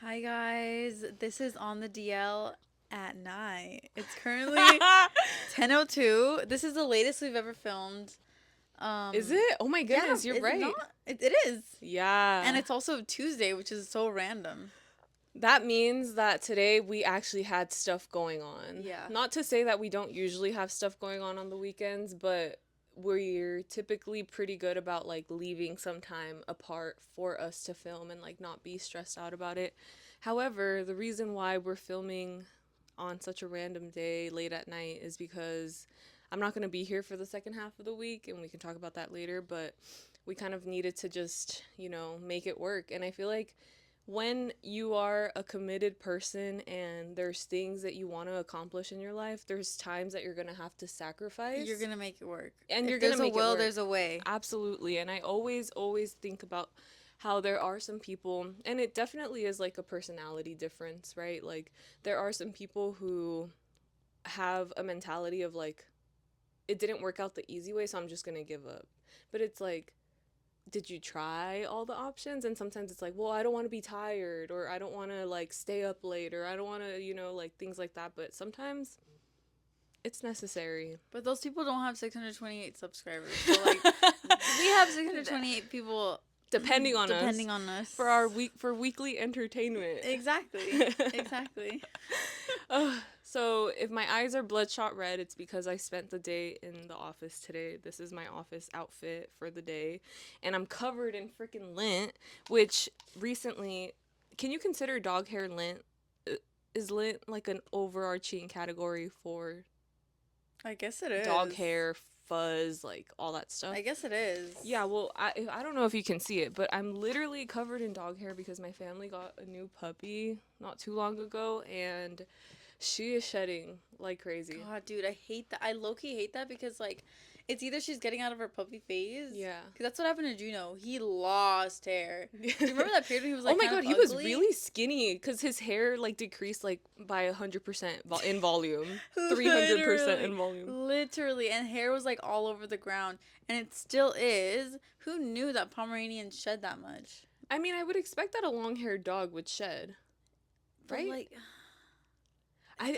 Hi guys, this is on the DL at night. It's currently 10:02. This is the latest we've ever filmed. Is it? Oh my Yeah, goodness, you're is it right. not? It is. And Yeah. it's also Tuesday, which is so random. That means that today we actually had stuff going on. Yeah. Not to say that we don't usually have stuff going on the weekends, but we're typically pretty good about like leaving some time apart for us to film and like not be stressed out about it. However, the reason why we're filming on such a random day late at night is because I'm not going to be here for the second half of the week and we can talk about that later, but we kind of needed to just, make it work. And I feel like when you are a committed person and there's things that you want to accomplish in your life, there's times that you're going to have to You're sacrifice gonna make it work. and If you're going to there's a make it will, work. there's a way. Absolutely. And I always think about how there are some people, and it definitely is like a personality difference, right? Like, there are some people who have a mentality of like, it didn't work out the easy way, so I'm just going to give up. But it's like, did you try all the options? And sometimes it's like, well, I don't want to be tired, or I don't want to like stay up late, or I don't want to, like things like that. But sometimes it's necessary. But those people don't have 628 subscribers. So like we have 628 people Depending on depending us on us. for our weekly entertainment. Exactly. Exactly. So if my eyes are bloodshot red, it's because I spent the day in the office today. This is my office outfit for the day, and I'm covered in freaking lint. Which recently, can you consider dog hair lint? Is lint like an overarching category for I guess it is. dog hair, fuzz, like all that stuff? I guess it is. Yeah, well, I don't know if you can see it, but I'm literally covered in dog hair because my family got a new puppy not too long ago, and she is shedding like crazy. God, dude, I hate that. I low-key hate that because, like, it's either she's getting out of her puppy phase. Yeah. Because that's what happened to Juno. He lost hair. Do you remember that period when he was, Oh like, my kind god, of he was ugly? really skinny because his hair like decreased like by 100% in volume, 300% Literally. in volume. Literally. And hair was, like, all over the ground. And it still is. Who knew that Pomeranians shed that much? I mean, I would expect that a long-haired dog would shed, But, right? like,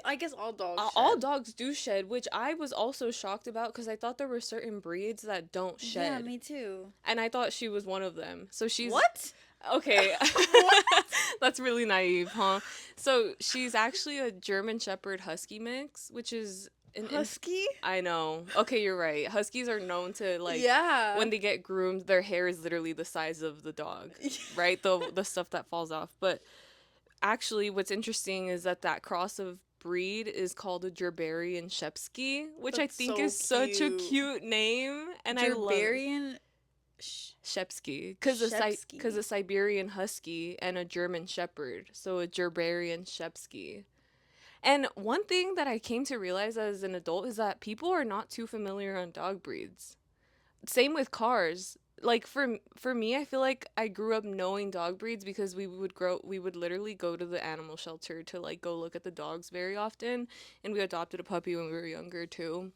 I guess all dogs All shed. dogs do shed, which I was also shocked about because I thought there were certain breeds that don't shed. Yeah, me too. And I thought she was one of them. So she's What? okay. That's really naive, huh? So she's actually a German Shepherd Husky mix, which is Husky? I know. Okay, you're right. Huskies are known to like Yeah. when they get groomed, their hair is literally the size of the dog, right? The stuff that falls off. But actually, what's interesting is that cross of breed is called a Gerberian Shepsky, which I That's think so is such a cute. cute name, and I love it. Gerberian Shepsky, because Shepsky. a Siberian Husky and a German Shepherd, so a Gerberian Shepsky. And one thing that I came to realize as an adult is that people are not too familiar on dog breeds. Same with cars. Like for me, I feel like I grew up knowing dog breeds because we would literally go to the animal shelter to like go look at the dogs very often, and we adopted a puppy when we were younger too.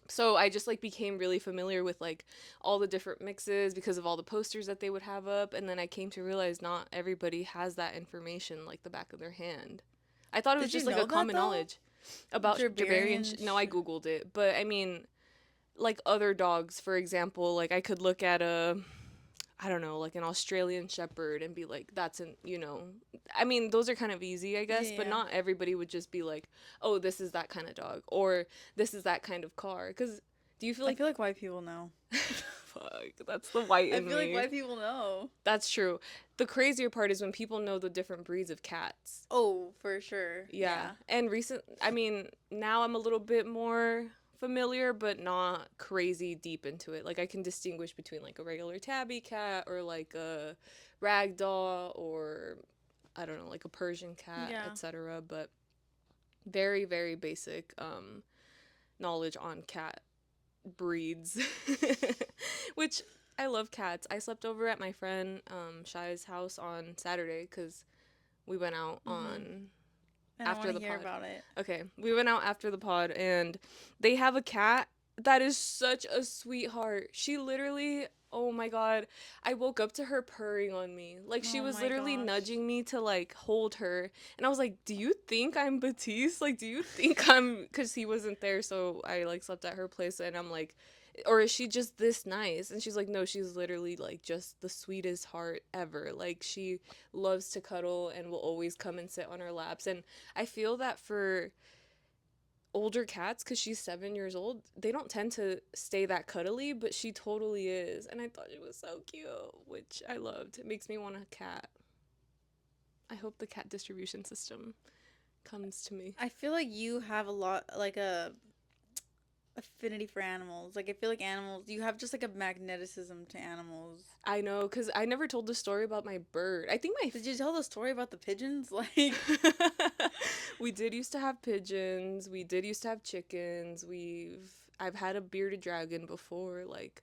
So I just like became really familiar with like all the different mixes because of all the posters that they would have up, and then I came to realize not everybody has that information like the back of their hand. I thought it was Did you just like know a that, common though? knowledge about Gerberian No, I googled it, but I mean like other dogs, for example, like I could look at a I don't know, like an Australian Shepherd and be like, that's I mean, those are kind of easy, I guess, but Yeah. not everybody would just be like, oh, this is that kind of dog, or this is that kind of car. Because do you feel I like, feel like white people know. fuck, that's the white I in feel like me. white people know. That's true. The crazier part is when people know the different breeds of cats. Oh, for sure. Yeah. And I mean, now I'm a little bit more familiar, but not crazy deep into it. Like, I can distinguish between, like, a regular tabby cat or, like, a ragdoll or, I don't know, like a Persian cat, Yeah. etc. But very, very basic knowledge on cat breeds, which I love cats. I slept over at my friend Shai's house on Saturday because we went out on I don't after want the to hear pod. about it. Okay, we went out after the pod, and they have a cat That is such a sweetheart. She literally, oh my god, I woke up to her purring on me. Like she Oh was my literally gosh. nudging me to like hold her. And I was like, "Do you think I'm Batiste? Like do you think I'm cuz he wasn't there, so I like slept at her place and I'm like, or is she just this nice?" And she's like, "No, she's literally like just the sweetest heart ever. Like she loves to cuddle and will always come and sit on our laps." And I feel that for older cats, because she's 7 years old, they don't tend to stay that cuddly, but she totally is. And I thought it was so cute, which I loved. It makes me want a cat. I hope the cat distribution system comes to me. I feel like you have a lot, like a affinity for animals. Like I feel like animals, you have just like a magneticism to animals. I know, because I never told the story about my bird. I think my Did you tell the story about the pigeons? Like, we did used to have pigeons. We did used to have chickens. I've had a bearded dragon before, like,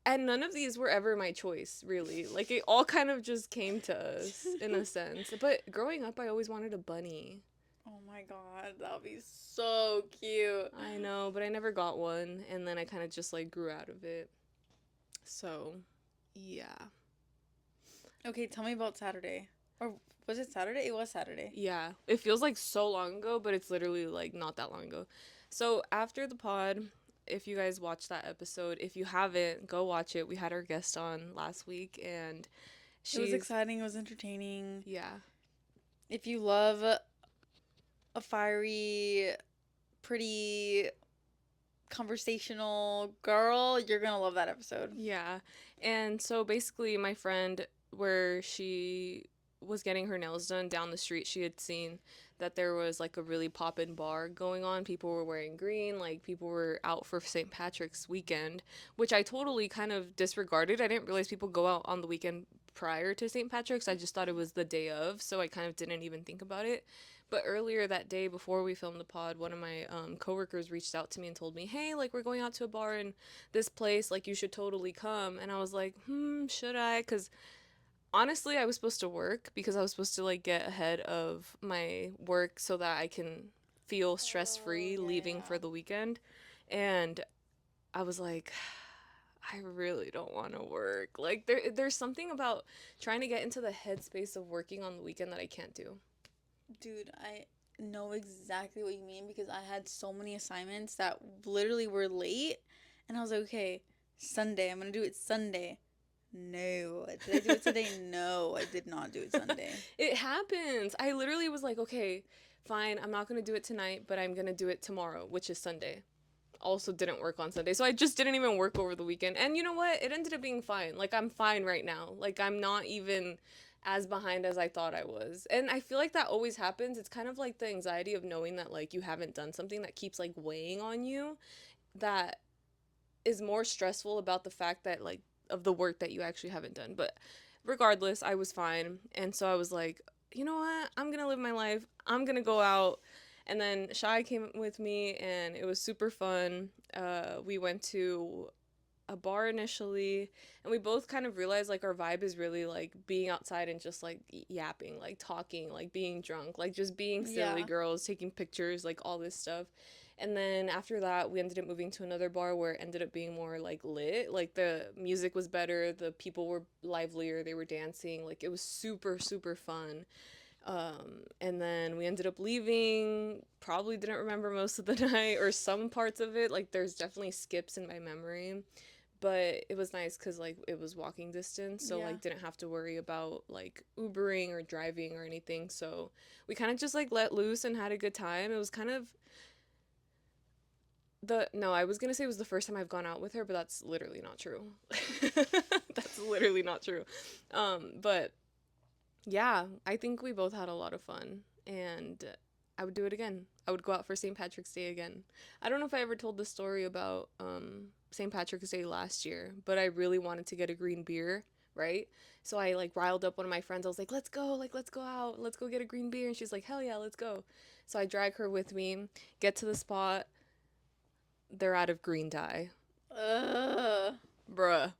and none of these were ever my choice, really. Like it all kind of just came to us in a sense. But growing up, I always wanted a bunny. oh my god, that would be so cute. I know, but I never got one, and then I kind of just like grew out of it. So, yeah. Okay, tell me about Saturday. Or was it Saturday? It was Saturday. Yeah. It feels like so long ago, but it's literally like not that long ago. So, after the pod, if you guys watched that episode, if you haven't, go watch it. We had our guest on last week and It was she's exciting, it was entertaining. yeah. If you love a fiery, pretty, conversational girl, you're gonna love that episode. Yeah. And so basically my friend, where she was getting her nails done down the street, she had seen that there was like a really poppin' bar going on. People were wearing green, like people were out for St. Patrick's weekend, which I totally kind of disregarded. I didn't realize people go out on the weekend prior to St. Patrick's. I just thought it was the day of, so I kind of didn't even think about it. But earlier that day, before we filmed the pod, one of my coworkers reached out to me and told me, "Hey, like we're going out to a bar in this place. Like you should totally come." And I was like, should I? Because honestly, I was supposed to work because I was supposed to like get ahead of my work so that I can feel stress Oh, free yeah, leaving yeah. for the weekend. And I was like, I really don't want to work. Like there's something about trying to get into the headspace of working on the weekend that I can't do. Dude, I know exactly what you mean because I had so many assignments that literally were late, and I was like, okay, Sunday, I'm gonna do it Sunday. No. Did I do it Sunday? No, I did not do it Sunday. It happens. I literally was like, okay, fine, I'm not going to do it tonight, but I'm going to do it tomorrow, which is Sunday. Also didn't work on Sunday. So I just didn't even work over the weekend. And you know what? It ended up being fine. Like I'm fine right now. Like I'm not even as behind as I thought I was. And I feel like that always happens. It's kind of like the anxiety of knowing that like you haven't done something that keeps like weighing on you, that is more stressful about the fact that like of the work that you actually haven't done. But regardless, I was fine. And so I was like, you know what? I'm going to live my life. I'm going to go out. And then Shai came with me and it was super fun. We went to a bar initially and we both kind of realized like our vibe is really like being outside and just like yapping, like talking, like being drunk, like just being silly Yeah. girls, taking pictures, like all this stuff. And then after that, we ended up moving to another bar where it ended up being more like lit. Like the music was better, the people were livelier, they were dancing. Like it was super, super fun. And then we ended up leaving. Probably didn't remember most of the night or some parts of it. Like there's definitely skips in my memory. But it was nice because like it was walking distance, so Yeah. like didn't have to worry about like Ubering or driving or anything. So we kind of just like let loose and had a good time. It was kind of the no, I was gonna say it was the first time I've gone out with her, but that's literally not true. That's literally not true. But yeah, I think we both had a lot of fun, and I would do it again. I would go out for St. Patrick's Day again. I don't know if I ever told the story about St. Patrick's Day last year, but I really wanted to get a green beer, right? So I like riled up one of my friends. I was like, let's go out, let's go get a green beer, and she's like, hell yeah, let's go. So I drag her with me, get to the spot. They're out of green dye. Ugh. Bruh.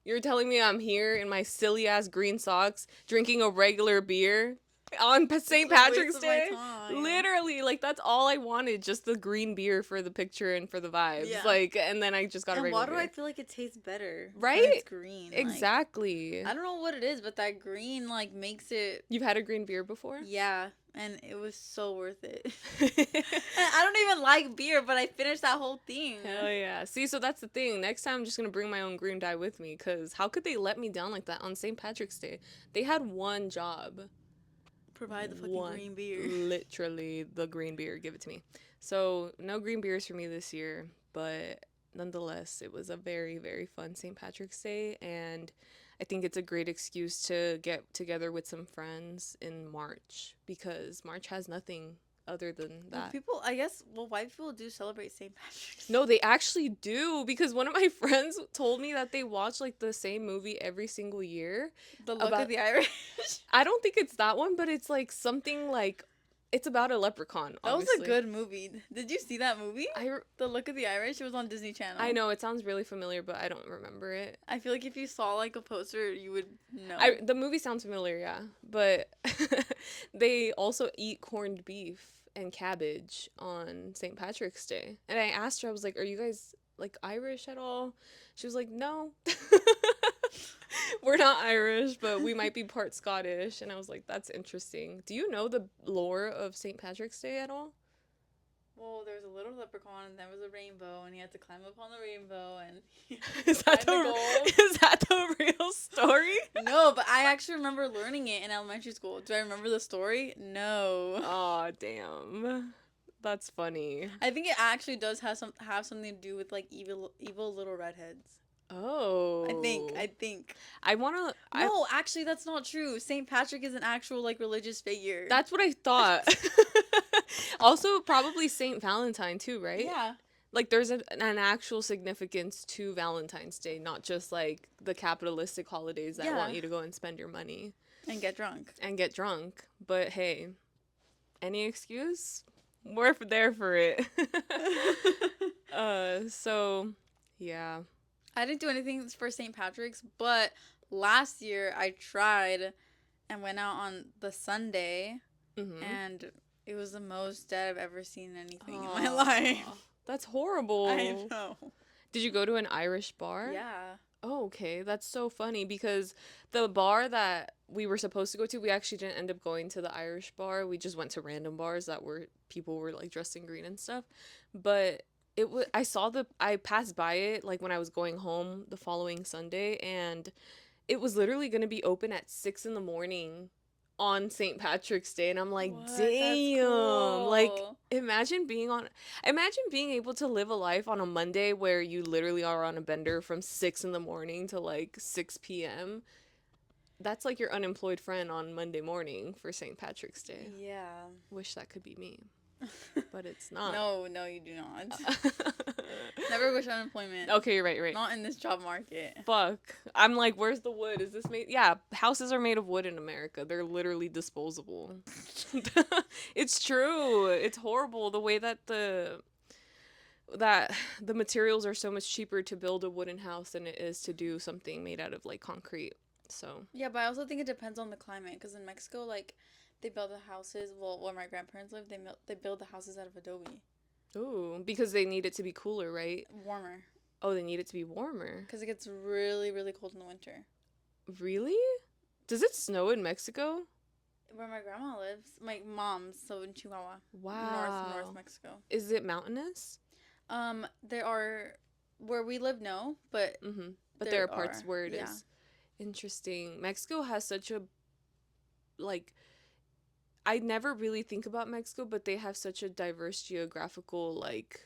You're telling me I'm here in my silly ass green socks drinking a regular beer? on It's St. a waste Patrick's of my Day. time. Literally, like that's all I wanted, just the green beer for the picture and for the vibes. Yeah. Like, and then I just got a And regular why do I beer. feel like it tastes better when it's Right? green? Like, Exactly. I don't know what it is, but that green like makes it. You've had a green beer before? Yeah, and it was so worth it. And I don't even like beer, but I finished that whole thing. Hell yeah. See, so that's the thing. Next time I'm just going to bring my own green dye with me cuz how could they let me down like that on St. Patrick's Day? They had one job. Provide the fucking One. green beer. Literally the green beer. Give it to me. So, no green beers for me this year, but nonetheless, it was a very, very fun St. Patrick's Day. And I think it's a great excuse to get together with some friends in March because March has nothing other than Well, that. people, I guess, well, white people do celebrate St. Patrick's. No, they actually do because one of my friends told me that they watch like the same movie every single year. The Look of About the Irish. I don't think it's that one, but it's like something like it's about a leprechaun, That was a obviously. good movie. Did you see that movie? I The Look of the Irish. It was on Disney Channel. I know it sounds really familiar, but I don't remember it. I feel like if you saw like a poster, you would know. The movie sounds familiar, yeah, but they also eat corned beef and cabbage on St. Patrick's Day. And I asked her, I was like, "Are you guys like Irish at all?" She was like, "No." We're not Irish, but we might be part Scottish. And I was like, "That's interesting." Do you know the lore of St. Patrick's Day at all? Well, there was a little leprechaun, and there was a rainbow, and he had to climb up on the rainbow, and he Is find that the the gold. is that the real story? No, but I actually remember learning it in elementary school. Do I remember the story? No. Oh, damn. That's funny. I think it actually does have something to do with like evil little redheads. Oh. I think. I want to No, actually that's not true. Saint Patrick is an actual like religious figure. That's what I thought. Also, probably Saint Valentine too, right? Yeah. Like, there's an actual significance to Valentine's Day, not just like the capitalistic holidays that Yeah. want you to go and spend your money And get drunk. and get drunk. But hey, any excuse, we're there for it. So yeah. I didn't do anything for St. Patrick's, but last year I tried and went out on the Sunday, Mm-hmm. and it was the most dead I've ever seen anything in my life. That's horrible. I know. Did you go to an Irish bar? Yeah. Oh, okay. That's so funny because the bar that we were supposed to go to, we actually didn't end up going to the Irish bar. We just went to random bars that were people were like dressed in green and stuff. But I passed by it like when I was going home the following Sunday, and it was literally going to be open at 6 in the morning on St. Patrick's Day, and I'm like, What? That's damn. Like cool. imagine being able to live a life on a Monday where you literally are on a bender from 6 in the morning to like 6 p.m. That's like your unemployed friend on Monday morning for St. Patrick's Day. Yeah. Wish that could be me, but it's not. No, you do not. Never wish unemployment. Okay, you're right. Not in this job market. Fuck. I'm like, where's the wood? Is this made? Yeah, houses are made of wood in America. They're literally disposable. It's true. It's horrible the way that the materials are so much cheaper to build a wooden house than it is to do something made out of like concrete. So, Yeah, but I also think it depends on the climate, because in Mexico, like, they build the houses. Well, where my grandparents live, they build the houses out of adobe. ooh, because they need it to be cooler, right? Warmer, Oh, they need it to be warmer. because it gets really, really cold in the winter. Really? Does it snow in Mexico? Where my grandma lives, my mom's, so in Chihuahua, Wow. North Mexico. Is it mountainous? There are where we live, no, but Mm-hmm. But there are parts are, where it is. yeah. Interesting. Mexico has such a, like, I never really think about Mexico, but they have such a diverse geographical, like,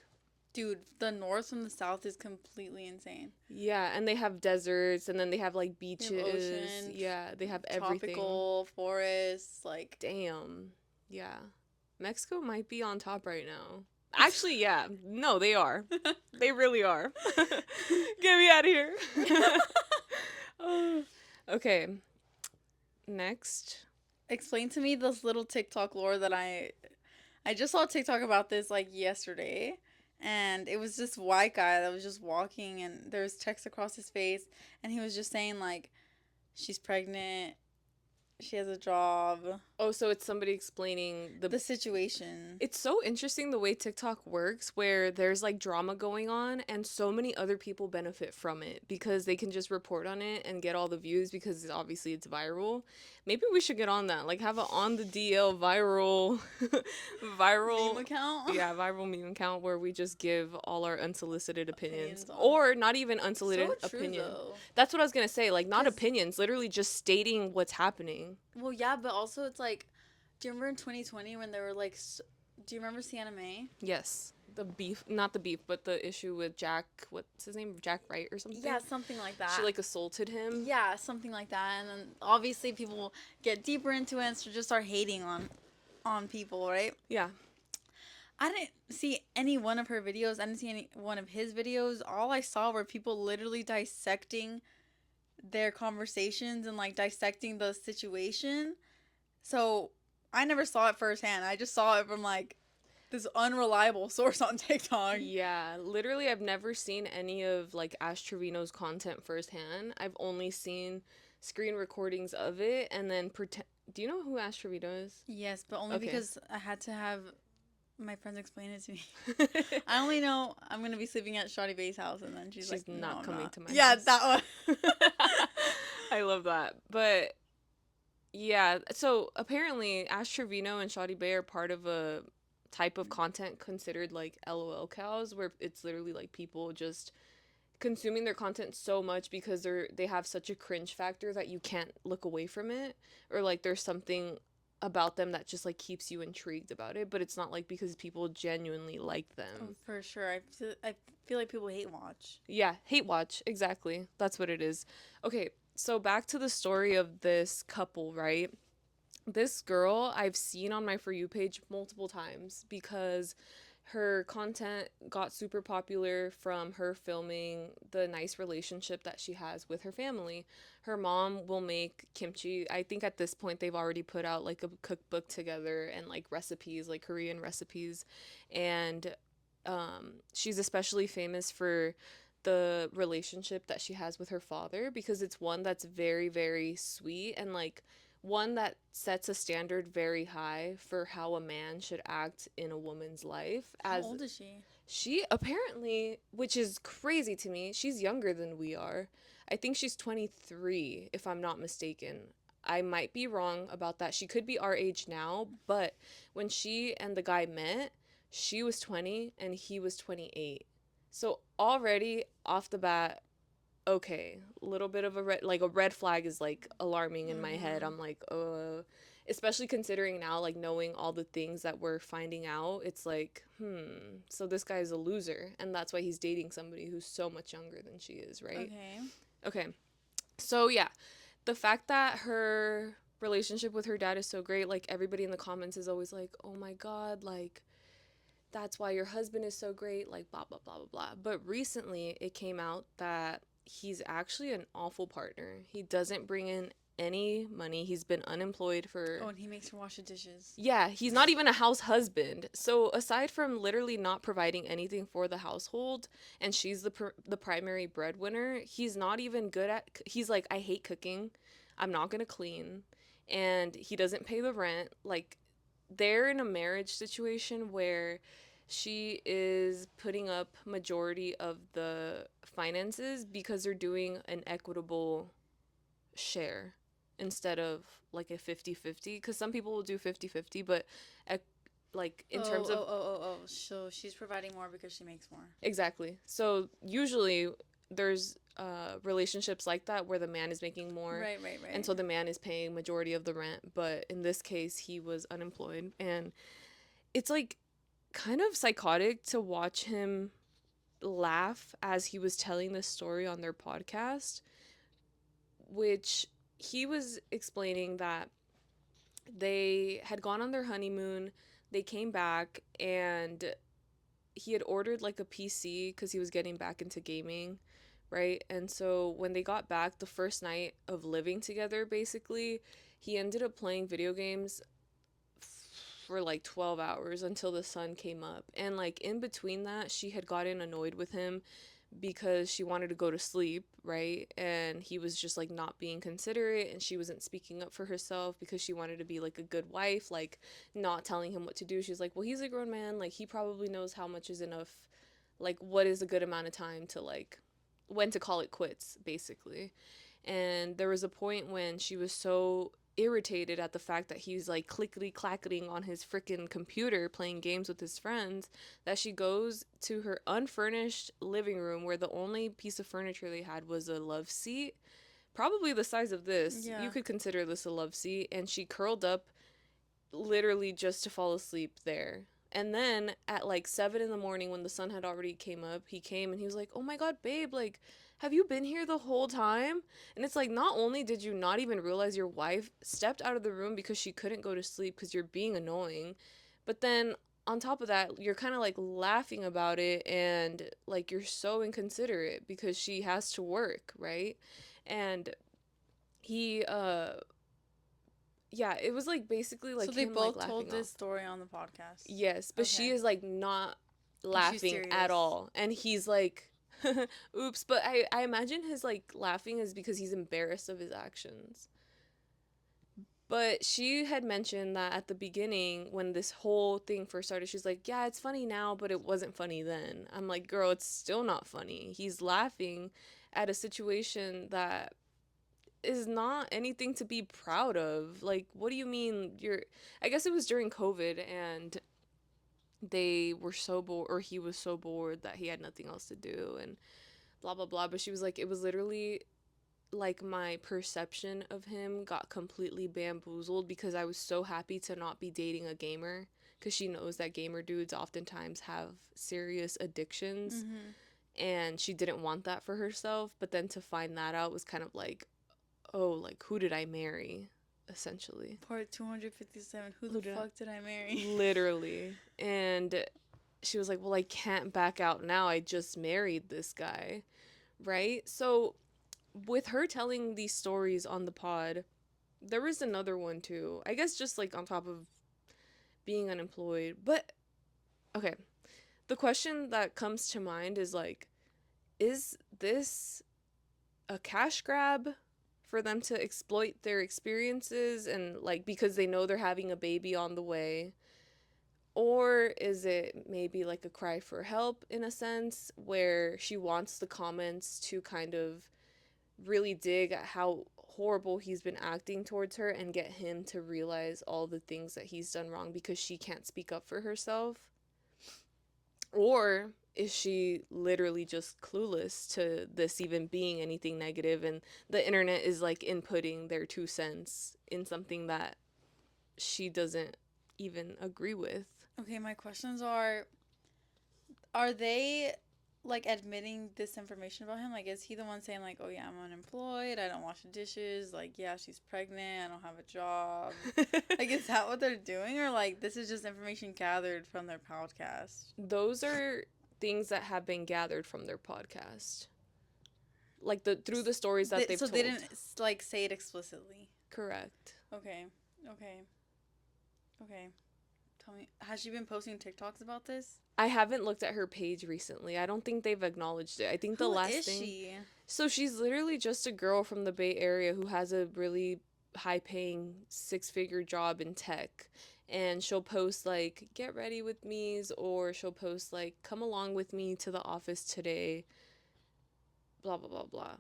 Dude, the north from the south is completely insane. yeah, and they have deserts, and then they have, like, They beaches. have ocean, Yeah, they have everything. tropical forests, like. Damn. Yeah. Mexico might be on top right now. Actually, yeah. No, they are. They really are. Get me out of here. Okay. Next. Explain to me this little TikTok lore that I just saw a TikTok about this like yesterday, and it was this white guy that was just walking, and there was text across his face, and he was just saying like, she's pregnant, she has a job. Oh, so it's somebody explaining the the situation. It's so interesting the way TikTok works, where there's like drama going on and so many other people benefit from it because they can just report on it and get all the views because obviously it's viral. Maybe we should get on that. Like have a on the DL viral Meme viral account. yeah, viral meme account where we just give all our unsolicited opinions Opinions on. or not even So unsolicited true opinion. though. That's what I was going to say, like not 'Cause opinions, literally just stating what's happening. well, yeah, but also it's like, do you remember in 2020 when they were like, do you remember Sienna May? Yes. The beef, not the beef, but the issue with Jack, what's his name? Jack Wright or something? Yeah, something like She that. like assaulted him. Yeah, something like that. And then obviously people get deeper into it and just start hating on people, right? Yeah. I didn't see any one of her videos. I didn't see any one of his videos. All I saw were people literally dissecting their conversations and like dissecting the situation. So I never saw it firsthand. I just saw it from like this unreliable source on TikTok. Yeah, literally I've never seen any of like Ash Trevino's content firsthand. I've only seen screen recordings of it and then pretend. Do you know who Ash Trevino is? Yes, but only Okay. because I had to have my friends explain it to me. I only know I'm gonna be sleeping at Shawty Bay's house, and then she's She's like, "No, not I'm coming not." to my Yeah, house. that one. I love that. But yeah, so apparently Ash Trevino and Shawty Bay are part of a type of content considered like LOL cows, where it's literally like people just consuming their content so much because they have such a cringe factor that you can't look away from it, or like there's something about them that just like keeps you intrigued about it, but it's not like because people genuinely like Oh, them. for sure. I feel like people hate watch. Yeah, hate watch, exactly. That's what it is. Okay, so back to the story of this couple, right? This girl I've seen on my For You page multiple times because her content got super popular from her filming the nice relationship that she has with her family. Her mom will make kimchi. I think at this point they've already put out like a cookbook together and like recipes, like Korean recipes. And she's especially famous for the relationship that she has with her father because it's one that's very, very sweet and like one that sets a standard very high for how a man should act in a woman's life. How As old is she? she apparently, which is crazy to me, she's younger than we are. I think she's 23 if I'm not mistaken. I might be wrong about that. She could be our age now, but when she and the guy met, she was 20 and he was 28. So already off the bat, okay, a little bit of a red flag is like alarming in my head. Mm-hmm. I'm like, especially considering now, like knowing all the things that we're finding out, it's like, so this guy's a loser, and that's why he's dating somebody who's so much younger than she is, right? Okay. Okay, so yeah, the fact that her relationship with her dad is so great, like everybody in the comments is always like, oh my god, like that's why your husband is so great, like blah blah blah blah blah. But recently it came out that he's actually an awful partner. He doesn't bring in any money. He's been unemployed for Oh, and he makes her wash the dishes. yeah, he's not even a house husband. So aside from literally not providing anything for the household and she's the primary breadwinner, he's not even good at he's like I hate cooking. I'm not going to clean and he doesn't pay the rent. Like they're in a marriage situation where she is putting up majority of the finances because they're doing an equitable share instead of like a 50-50 because some people will do 50-50 but like in terms of Oh. So she's providing more because she makes more. exactly, so usually there's relationships like that where the man is making more, Right. and so the man is paying majority of the rent, but in this case he was unemployed, and it's like kind of psychotic to watch him laugh as he was telling this story on their podcast, which he was explaining that they had gone on their honeymoon, they came back, and he had ordered like a PC because he was getting back into gaming, right? And so when they got back, the first night of living together, basically, he ended up playing video games for like 12 hours until the sun came up. And like in between that, she had gotten annoyed with him because she wanted to go to sleep, right? And he was just like not being considerate, and she wasn't speaking up for herself because she wanted to be like a good wife, like not telling him what to do. She's like, well, he's a grown man, like he probably knows how much is enough, like what is a good amount of time to like when to call it quits, basically. And there was a point when she was so irritated at the fact that he's like clickety clacketing on his freaking computer playing games with his friends that she goes to her unfurnished living room where the only piece of furniture they had was a love seat, probably the size of this. You Yeah. could consider this a love seat, and she curled up literally just to fall asleep there. And then at like 7 in the morning, when the sun had already came up, he came and he was like, "Oh my god, babe, like, have you been here the whole time?" And it's like, not only did you not even realize your wife stepped out of the room because she couldn't go to sleep because you're being annoying, but then on top of that, you're kind of like laughing about it, and like you're so inconsiderate because she has to work, right? And he yeah, it was like basically So like they him like both told laughing this off. story on the podcast. Yes, but she Okay. is like not But she's laughing at serious. all. And he's like oops, but I imagine his like laughing is because he's embarrassed of his actions. But she had mentioned that at the beginning when this whole thing first started, she's like, "Yeah, it's funny now, but it wasn't funny then." I'm like, "Girl, it's still not funny." He's laughing at a situation that is not anything to be proud of. Like, what do you mean you're I guess it was during COVID, and they were so bored, or he was so bored that he had nothing else to do, and blah blah blah. But she was like, it was literally like my perception of him got completely bamboozled because I was so happy to not be dating a gamer, because she knows that gamer dudes oftentimes have serious addictions, Mm-hmm. and she didn't want that for herself. But then to find that out was kind of like, oh, like who did I marry, essentially. Part 257. Who the Who did I fuck did I marry? literally. And she was like, well, I can't back out now, I just married this guy, right? So with her telling these stories on the pod, there was another one too, I guess, just like on top of being unemployed. But okay, the question that comes to mind is like, is this a cash grab for them to exploit their experiences, and like because they know they're having a baby on the way? Or is it maybe like a cry for help in a sense, where she wants the comments to kind of really dig at how horrible he's been acting towards her and get him to realize all the things that he's done wrong because she can't speak up for herself? Or is she literally just clueless to this even being anything negative, and the internet is like inputting their 2 cents in something that she doesn't even agree with? Okay, my questions are they like admitting this information about him? Like, is he the one saying, like, oh yeah, I'm unemployed, I don't wash the dishes, like, yeah, she's pregnant, I don't have a job? Like, is that what they're doing? Or, like, this is just information gathered from their podcast? Those are things that have been gathered from their podcast, like through the stories that they've So told. they didn't, like, say it explicitly. Correct. Okay, okay, okay. Tell me, has she been posting TikToks about this? I haven't looked at her page recently. I don't think they've acknowledged it. I think the Who last is thing. she? So she's literally just a girl from the Bay Area who has a really high paying 6-figure job in tech. And she'll post like, get ready with me's, or she'll post like, come along with me to the office today, blah, blah, blah, blah.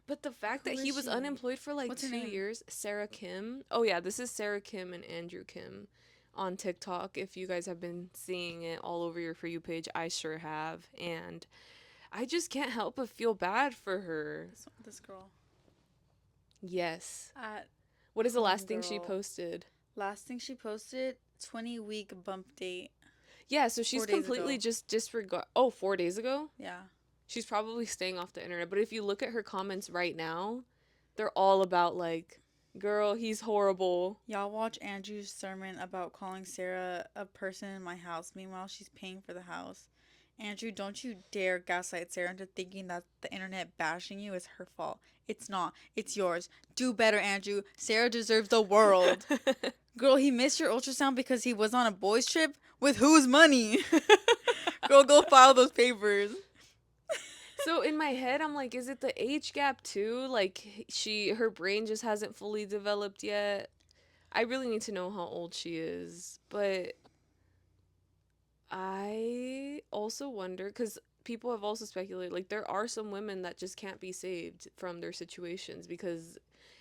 But the fact Who that he is was she? unemployed for like What's her 2 name? years, Sarah Kim. Oh, yeah, this is Sarah Kim and Andrew Kim on TikTok. If you guys have been seeing it all over your For You page, I sure have. And I just can't help but feel bad for her. This girl. Yes. At What is the last thing she Homegirl. posted? Last thing she posted, 20-week bump date. Yeah, so she's 4 days completely ago. just disregard. Oh, 4 days ago? Yeah. She's probably staying off the internet. But if you look at her comments right now, they're all about like, girl, he's horrible. Y'all watch Andrew's sermon about calling Sarah a person in my house. Meanwhile, she's paying for the house. Andrew, don't you dare gaslight Sarah into thinking that the internet bashing you is her fault. It's not. It's yours. Do better, Andrew. Sarah deserves the world. Girl, he missed your ultrasound because he was on a boys' trip? With whose money? Go file those papers. So in my head, I'm like, is it the age gap too? Like her brain just hasn't fully developed yet. I really need to know how old she is, but I also wonder because people have also speculated like there are some women that just can't be saved from their situations because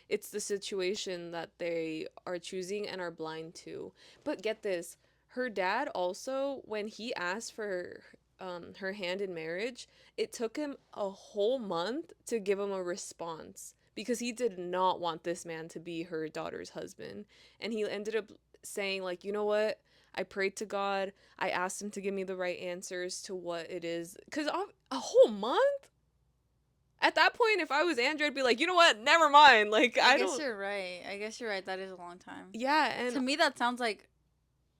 it's the situation that they are choosing and are blind to. But get this, her dad also, when he asked for her hand in marriage, it took him a whole month to give him a response because he did not want this man to be her daughter's husband. And he ended up saying, like, you know what? I prayed to God. I asked him to give me the right answers to what it is. Because a whole month? At that point, if I was Andrew, I'd be like, you know what? Never mind. Like, I I guess don't. you're right. I guess you're right. That is a long time. Yeah, and To me, that sounds like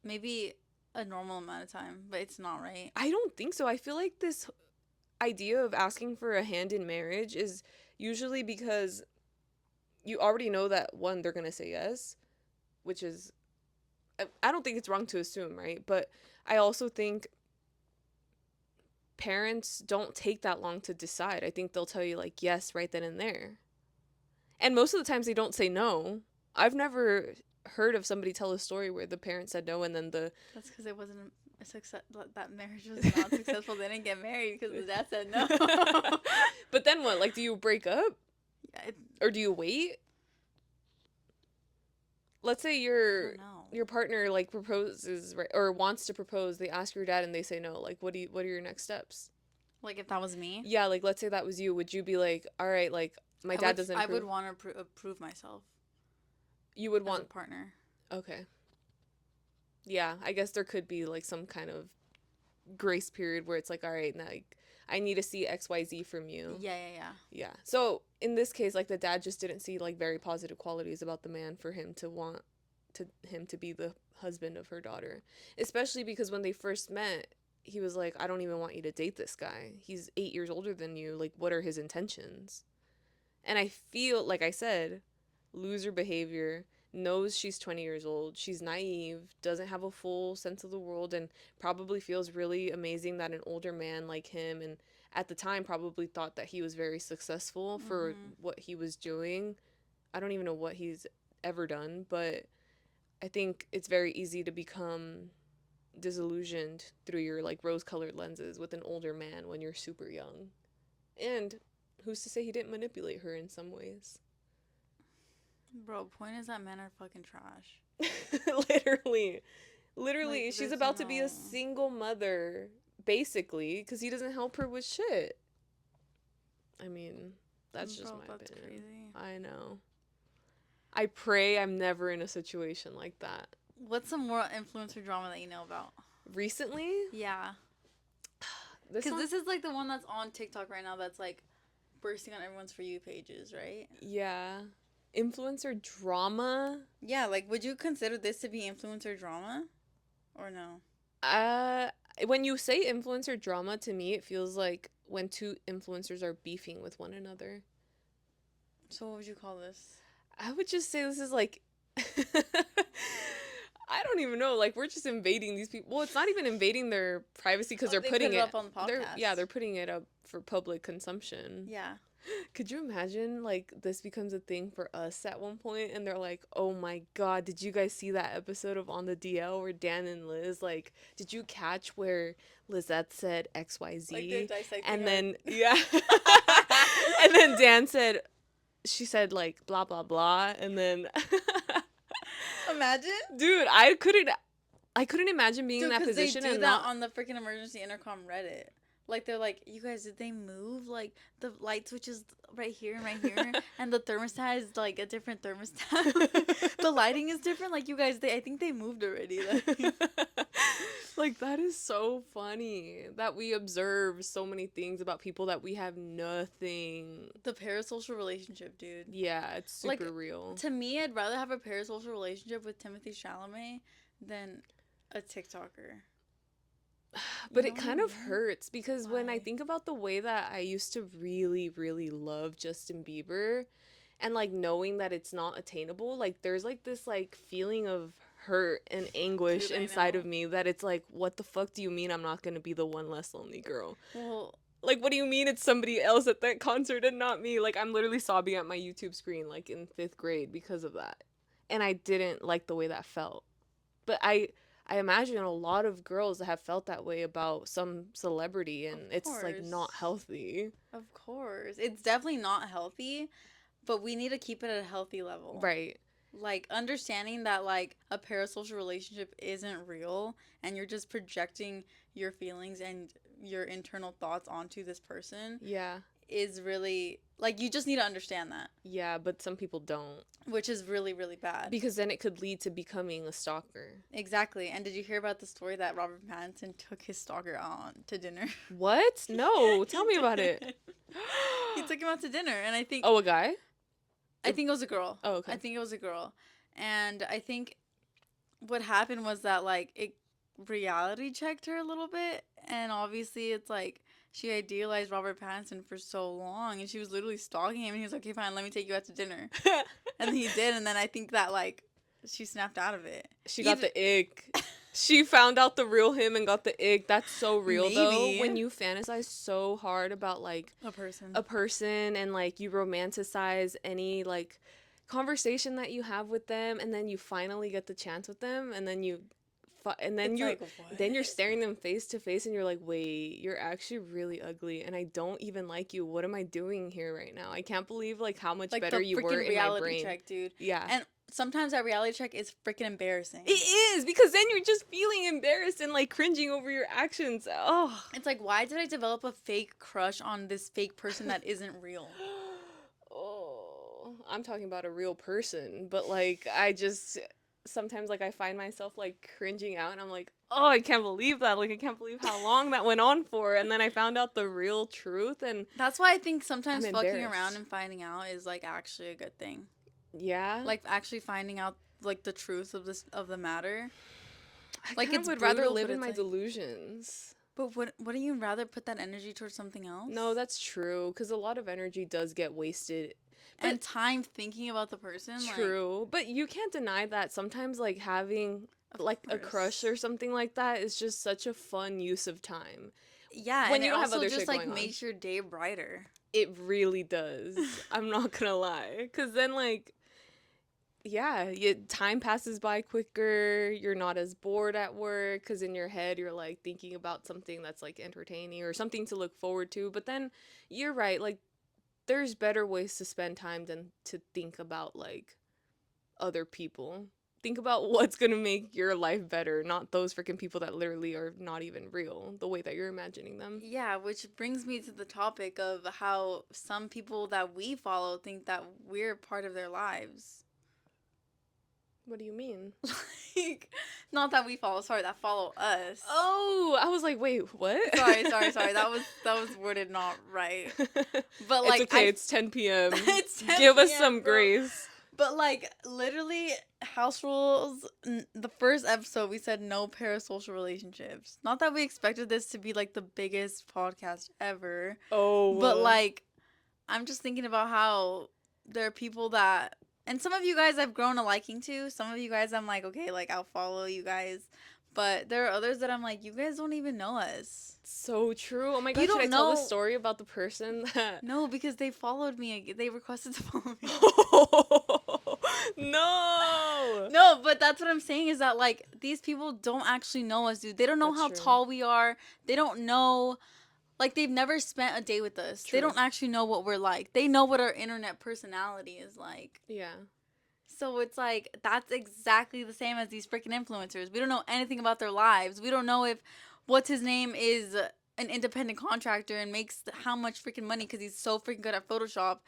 maybe a normal amount of time, but it's not right. I don't think so. I feel like this idea of asking for a hand in marriage is usually because you already know that one, they're going to say yes, which is, I don't think it's wrong to assume, right? But I also think parents don't take that long to decide. I think they'll tell you, like, yes, right then and there. And most of the times they don't say no. I've never heard of somebody tell a story where the parents said no and then the That's because it wasn't a success. That marriage was not successful. They didn't get married because the dad said no. But then what? Like, do you break up Yeah, or do you wait? Let's say I don't know. your partner like proposes, right, or wants to propose. They ask your dad and they say no. Like, what are your next steps? Like if that was me, Yeah, like let's say that was you. Would you be like, all right, like my dad doesn't I would approve? want to approve myself You would as a want. partner. Okay. Yeah, I guess there could be like some kind of grace period where it's like, all right, now like, I need to see XYZ from you. Yeah, yeah, yeah. Yeah. So in this case, like the dad just didn't see like very positive qualities about the man for him to want him to be the husband of her daughter. Especially because when they first met, he was like, I don't even want you to date this guy. He's 8 years older than you. Like, what are his intentions? And I feel, like I said, loser behavior, knows she's 20 years old, she's naive, doesn't have a full sense of the world, and probably feels really amazing that an older man like him, and at the time probably thought that he was very successful for Mhm. what he was doing. I don't even know what he's ever done, but I think it's very easy to become disillusioned through your like rose colored lenses with an older man when you're super young. And who's to say he didn't manipulate her in some ways? Bro, point is that men are fucking trash. Literally. Like, Literally, she's there's about to be a no. single mother, basically, because he doesn't help her with shit. I mean, that's just Bro, my that's opinion. crazy. I know. I pray I'm never in a situation like that. What's some more influencer drama that you know about? Recently, Yeah. this Because one, this is like the one that's on TikTok right now that's like bursting on everyone's For You pages, right? yeah. Influencer drama. Yeah, like, would you consider this to be influencer drama? Or no? Uh, when you say influencer drama, to me, it feels like when two influencers are beefing with one another. So, what would you call this? I would just say this is like I don't even know. Like we're just invading these people. Well, it's not even invading their privacy because Oh, they're they put putting it it. up on the They're yeah, podcast. they're putting it up for public consumption. Yeah. Could you imagine like this becomes a thing for us at one point, and they're like, "Oh my God, did you guys see that episode of On the DL where Dan and Liz like, did you catch where Lizeth said X Y Like, they're Z, dissecting and our. then yeah, and then Dan said she said like blah blah blah, and then Imagine? dude, I couldn't imagine being in Dude, that because they position do and that not. on the freaking emergency intercom Reddit. Like, they're like, you guys, did they move? Like, the light switch is right here and right here. And the thermostat is, like, a different thermostat. The lighting is different. Like, you guys, I think they moved already. Like, Like that is so funny that we observe so many things about people that we have nothing. the parasocial relationship, dude. Yeah, it's Like, super real. to me, I'd rather have a parasocial relationship with Timothy Chalamet than a TikToker. But You it know what I kind of mean? hurts because when I Why? think about the way that I used to really, really love Justin Bieber and like knowing that it's not attainable, like there's like this like feeling of hurt and anguish Dude, I inside know. of me that it's like, what the fuck do you mean I'm not gonna be the one less lonely girl? Well, Like, what do you mean it's somebody else at that concert and not me? Like, I'm literally sobbing at my YouTube screen, like, in 5th grade because of that. And I didn't like the way that felt. But I imagine a lot of girls have felt that way about some celebrity, of and it's, like, not course. healthy. Of course. It's definitely not healthy, but we need to keep it at a healthy level. Right. Like, understanding that, like, a parasocial relationship isn't real and you're just projecting your feelings and your internal thoughts onto this person Yeah. is really, like, you just need to understand that, Yeah, but some people don't. which is really, really bad. Because then it could lead to becoming a stalker. Exactly. And did you hear about the story that Robert Pattinson took his stalker on to dinner? What? No, He tell me about it. did. He took him out to dinner, and Oh, a guy? I think it was a girl. Oh, okay. I think it was a girl. And I think what happened was that, like, it reality checked her a little bit, and obviously it's like she idealized Robert Pattinson for so long, and she was literally stalking him, and he was like, okay, fine, let me take you out to dinner. And he did, and then I think that, like, she snapped out of it. She got the ick. She found out the real him and got the ick. That's so real, though. Maybe. When you fantasize so hard about, like, A person. a person and, like, you romanticize any, like, conversation that you have with them, and then you finally get the chance with them, and then It's like, what? then you're staring them face to face, and you're like, wait, you're actually really ugly, and I don't even like you. What am I doing here right now? I can't believe, like, how much Like, better the you were freaking in my reality brain. check, dude. Yeah. And sometimes that reality check is freaking embarrassing. It is, because then you're just feeling embarrassed and, like, cringing over your actions. Oh. It's like, why did I develop a fake crush on this fake person that isn't real? Oh, I'm talking about a real person, but, like, I just sometimes, like, I find myself, like, cringing out, and I'm like, oh, I can't believe that. Like, I can't believe how long that went on for. And then I found out the real truth, and That's why I think sometimes I'm fucking embarrassed. around and finding out is, like, actually a good thing. Yeah. Like, actually finding out, like, the truth of the matter. I Like, kind of it's would rather brutal, live but in it's my like, delusions. but wouldn't you rather put that energy towards something else? No, that's true, because a lot of energy does get wasted. And time thinking about the person, True, but you can't deny that sometimes, like, having, like, like, a crush or something like that is just such a fun use of time. Yeah, When and you it don't have also other just, shit like, going on. makes your day brighter. It really does. I'm not gonna lie. Because then, like, yeah, time passes by quicker. You're not as bored at work because in your head you're, like, thinking about something that's, like, entertaining or something to look forward to. But then you're right. Like, there's better ways to spend time than to think about, like, other people. Think about what's gonna make your life better, not those freaking people that literally are not even real, the way that you're imagining them. Yeah, which brings me to the topic of how some people that we follow think that we're part of their lives. What do you mean? Like, not that we follow, sorry, that follow us. Oh, I was like, wait, what? Sorry. That was worded not right. But, like, it's okay. It's 10 p.m. It's 10 Give us p.m., some bro. grace. But, like, literally, house rules, the first episode, we said no parasocial relationships. Not that we expected this to be, like, the biggest podcast ever. Oh. But, like, I'm just thinking about how there are people that, and some of you guys I've grown a liking to. Some of you guys I'm like, okay, like, I'll follow you guys. But there are others that I'm like, you guys don't even know us. So true. Oh my god, You should I don't tell the know- story about the person that... No, because they followed me. They requested to follow me. No! No, but that's what I'm saying is that, like, these people don't actually know us, dude. They don't know That's how true. tall we are. They don't know, like, they've never spent a day with us. They True. don't actually know what we're like. They know what our internet personality is like. Yeah. So it's like, that's exactly the same as these freaking influencers. We don't know anything about their lives. We don't know if what's his name is an independent contractor and makes how much freaking money because he's so freaking good at Photoshop.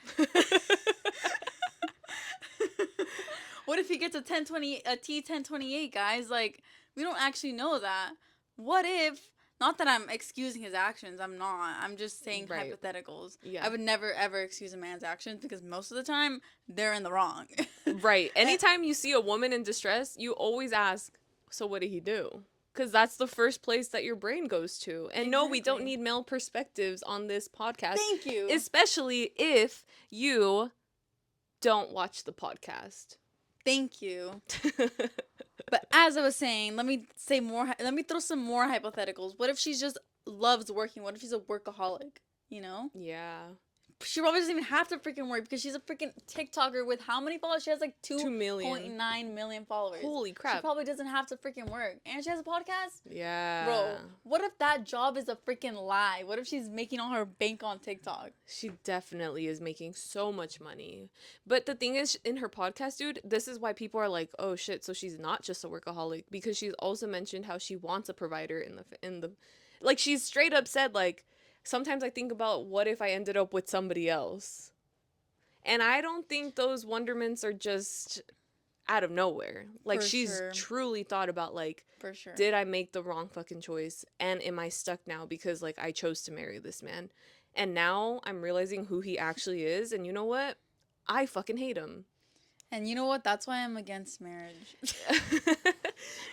What if he gets a T1028, guys? Like, we don't actually know that. What if, not that I'm excusing his actions, I'm not. I'm just saying Right. hypotheticals. Yeah. I would never, ever excuse a man's actions because most of the time, they're in the wrong. Right. Anytime you see a woman in distress, you always ask, so what did he do? Because that's the first place that your brain goes to. And no, we don't Exactly. need male perspectives on this podcast. Thank you. Especially if you don't watch the podcast. Thank you. But as I was saying, let me say more. Let me throw some more hypotheticals. What if she's just loves working? What if she's a workaholic? You know, Yeah. she probably doesn't even have to freaking work because she's a freaking TikToker with how many followers? She has like 2 million. 2.9 million followers. Holy She crap. probably doesn't have to freaking work. And she has a podcast? Yeah. Bro, what if that job is a freaking lie? What if she's making all her bank on TikTok? She definitely is making so much money. But the thing is, in her podcast, dude, this is why people are like, "Oh shit, so she's not just a workaholic," because she's also mentioned how she wants a provider in the like she's straight up said like, "Sometimes I think about what if I ended up with somebody else." And I don't think those wonderments are just out of nowhere. Like For she's sure. truly thought about like, For sure. did I make the wrong fucking choice, and am I stuck now because like I chose to marry this man? And now I'm realizing who he actually is, and you know what? I fucking hate him. And you know what? That's why I'm against marriage.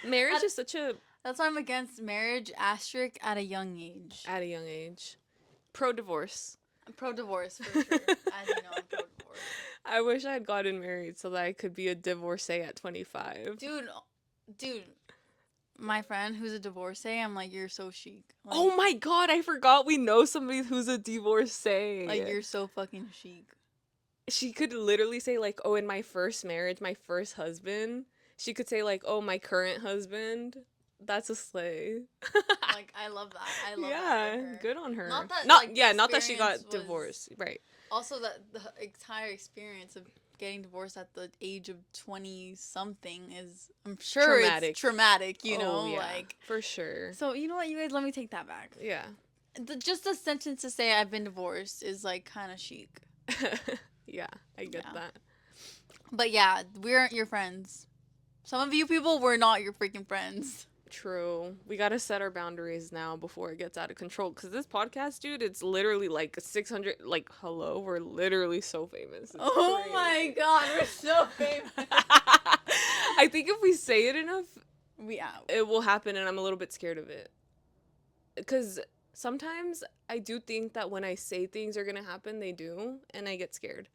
Marriage is such a That's why I'm against marriage asterisk at a young age. at a young age. Pro divorce. I'm pro divorce for sure. As you know, I'm pro divorce. I wish I had gotten married so that I could be a divorcee at 25. Dude, my friend who's a divorcee, I'm like, you're so chic. Like, Oh my god, I forgot we know somebody who's a divorcee. like you're so fucking chic. She could literally say like, "Oh, in my first marriage, my first husband." She could say like, "Oh, my current husband." That's a slay. Like I love that. I love that Yeah, for her. good on her. Not that, not like, the yeah, not that she experience got was- divorced. Right. Also, that the entire experience of getting divorced at the age of 20 something is, I'm sure Traumatic. it's traumatic. You Oh, know, yeah, like. for sure. So you know what, you guys, let me take that back. Yeah. Just a sentence to say I've been divorced is like kind of chic. Yeah, I get Yeah. that. But yeah, we aren't your friends. Some of you people were not your freaking friends. True. We got to set our boundaries now before it gets out of control. Because this podcast, dude, it's literally like 600. Like, hello, we're literally so famous. It's Oh crazy. my god, we're so famous. I think if we say it enough, We out. it will happen, and I'm a little bit scared of it. Because sometimes I do think that when I say things are going to happen, they do, and I get scared.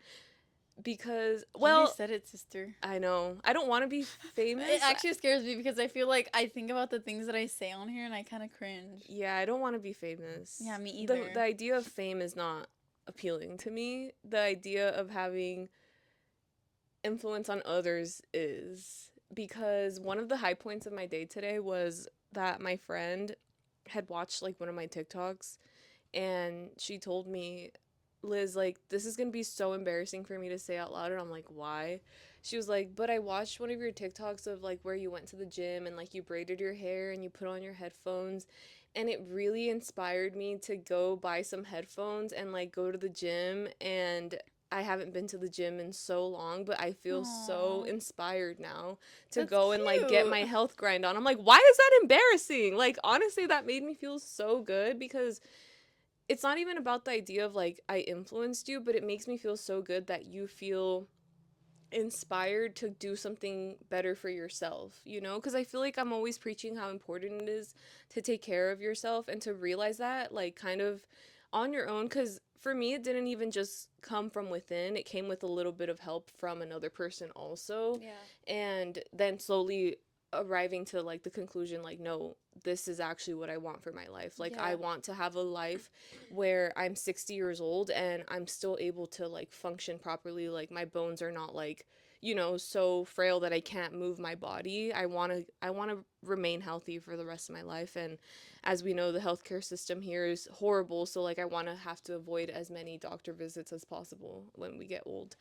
Because, You well, said it, sister. I know. I don't want to be famous. It actually scares me because I feel like I think about the things that I say on here and I kind of cringe. Yeah, I don't want to be famous. Yeah, me either. The idea of fame is not appealing to me. The idea of having influence on others is, because one of the high points of my day today was that my friend had watched like one of my TikToks, and she told me, "Liz, like, this is gonna be so embarrassing for me to say out loud." And I'm like, "Why?" She was like, "But I watched one of your TikToks of like where you went to the gym and like you braided your hair and you put on your headphones, and it really inspired me to go buy some headphones and like go to the gym. And I haven't been to the gym in so long, but I feel so Aw. inspired now to That's go and like get cute. my health grind on." I'm like, "Why is that embarrassing?" Like, honestly, that made me feel so good, because it's not even about the idea of like I influenced you, but it makes me feel so good that you feel inspired to do something better for yourself, you know? Because I feel like I'm always preaching how important it is to take care of yourself and to realize that, like, kind of on your own. Because for me, it didn't even just come from within, it came with a little bit of help from another person also. Yeah. And then slowly arriving to like the conclusion, like, no, this is actually what I want for my life. Like, Yeah. I want to have a life where I'm 60 years old and I'm still able to like function properly. Like, my bones are not like, you know, so frail that I can't move my body. I want to remain healthy for the rest of my life. And as we know, the healthcare system here is horrible, so like I want to have to avoid as many doctor visits as possible when we get old.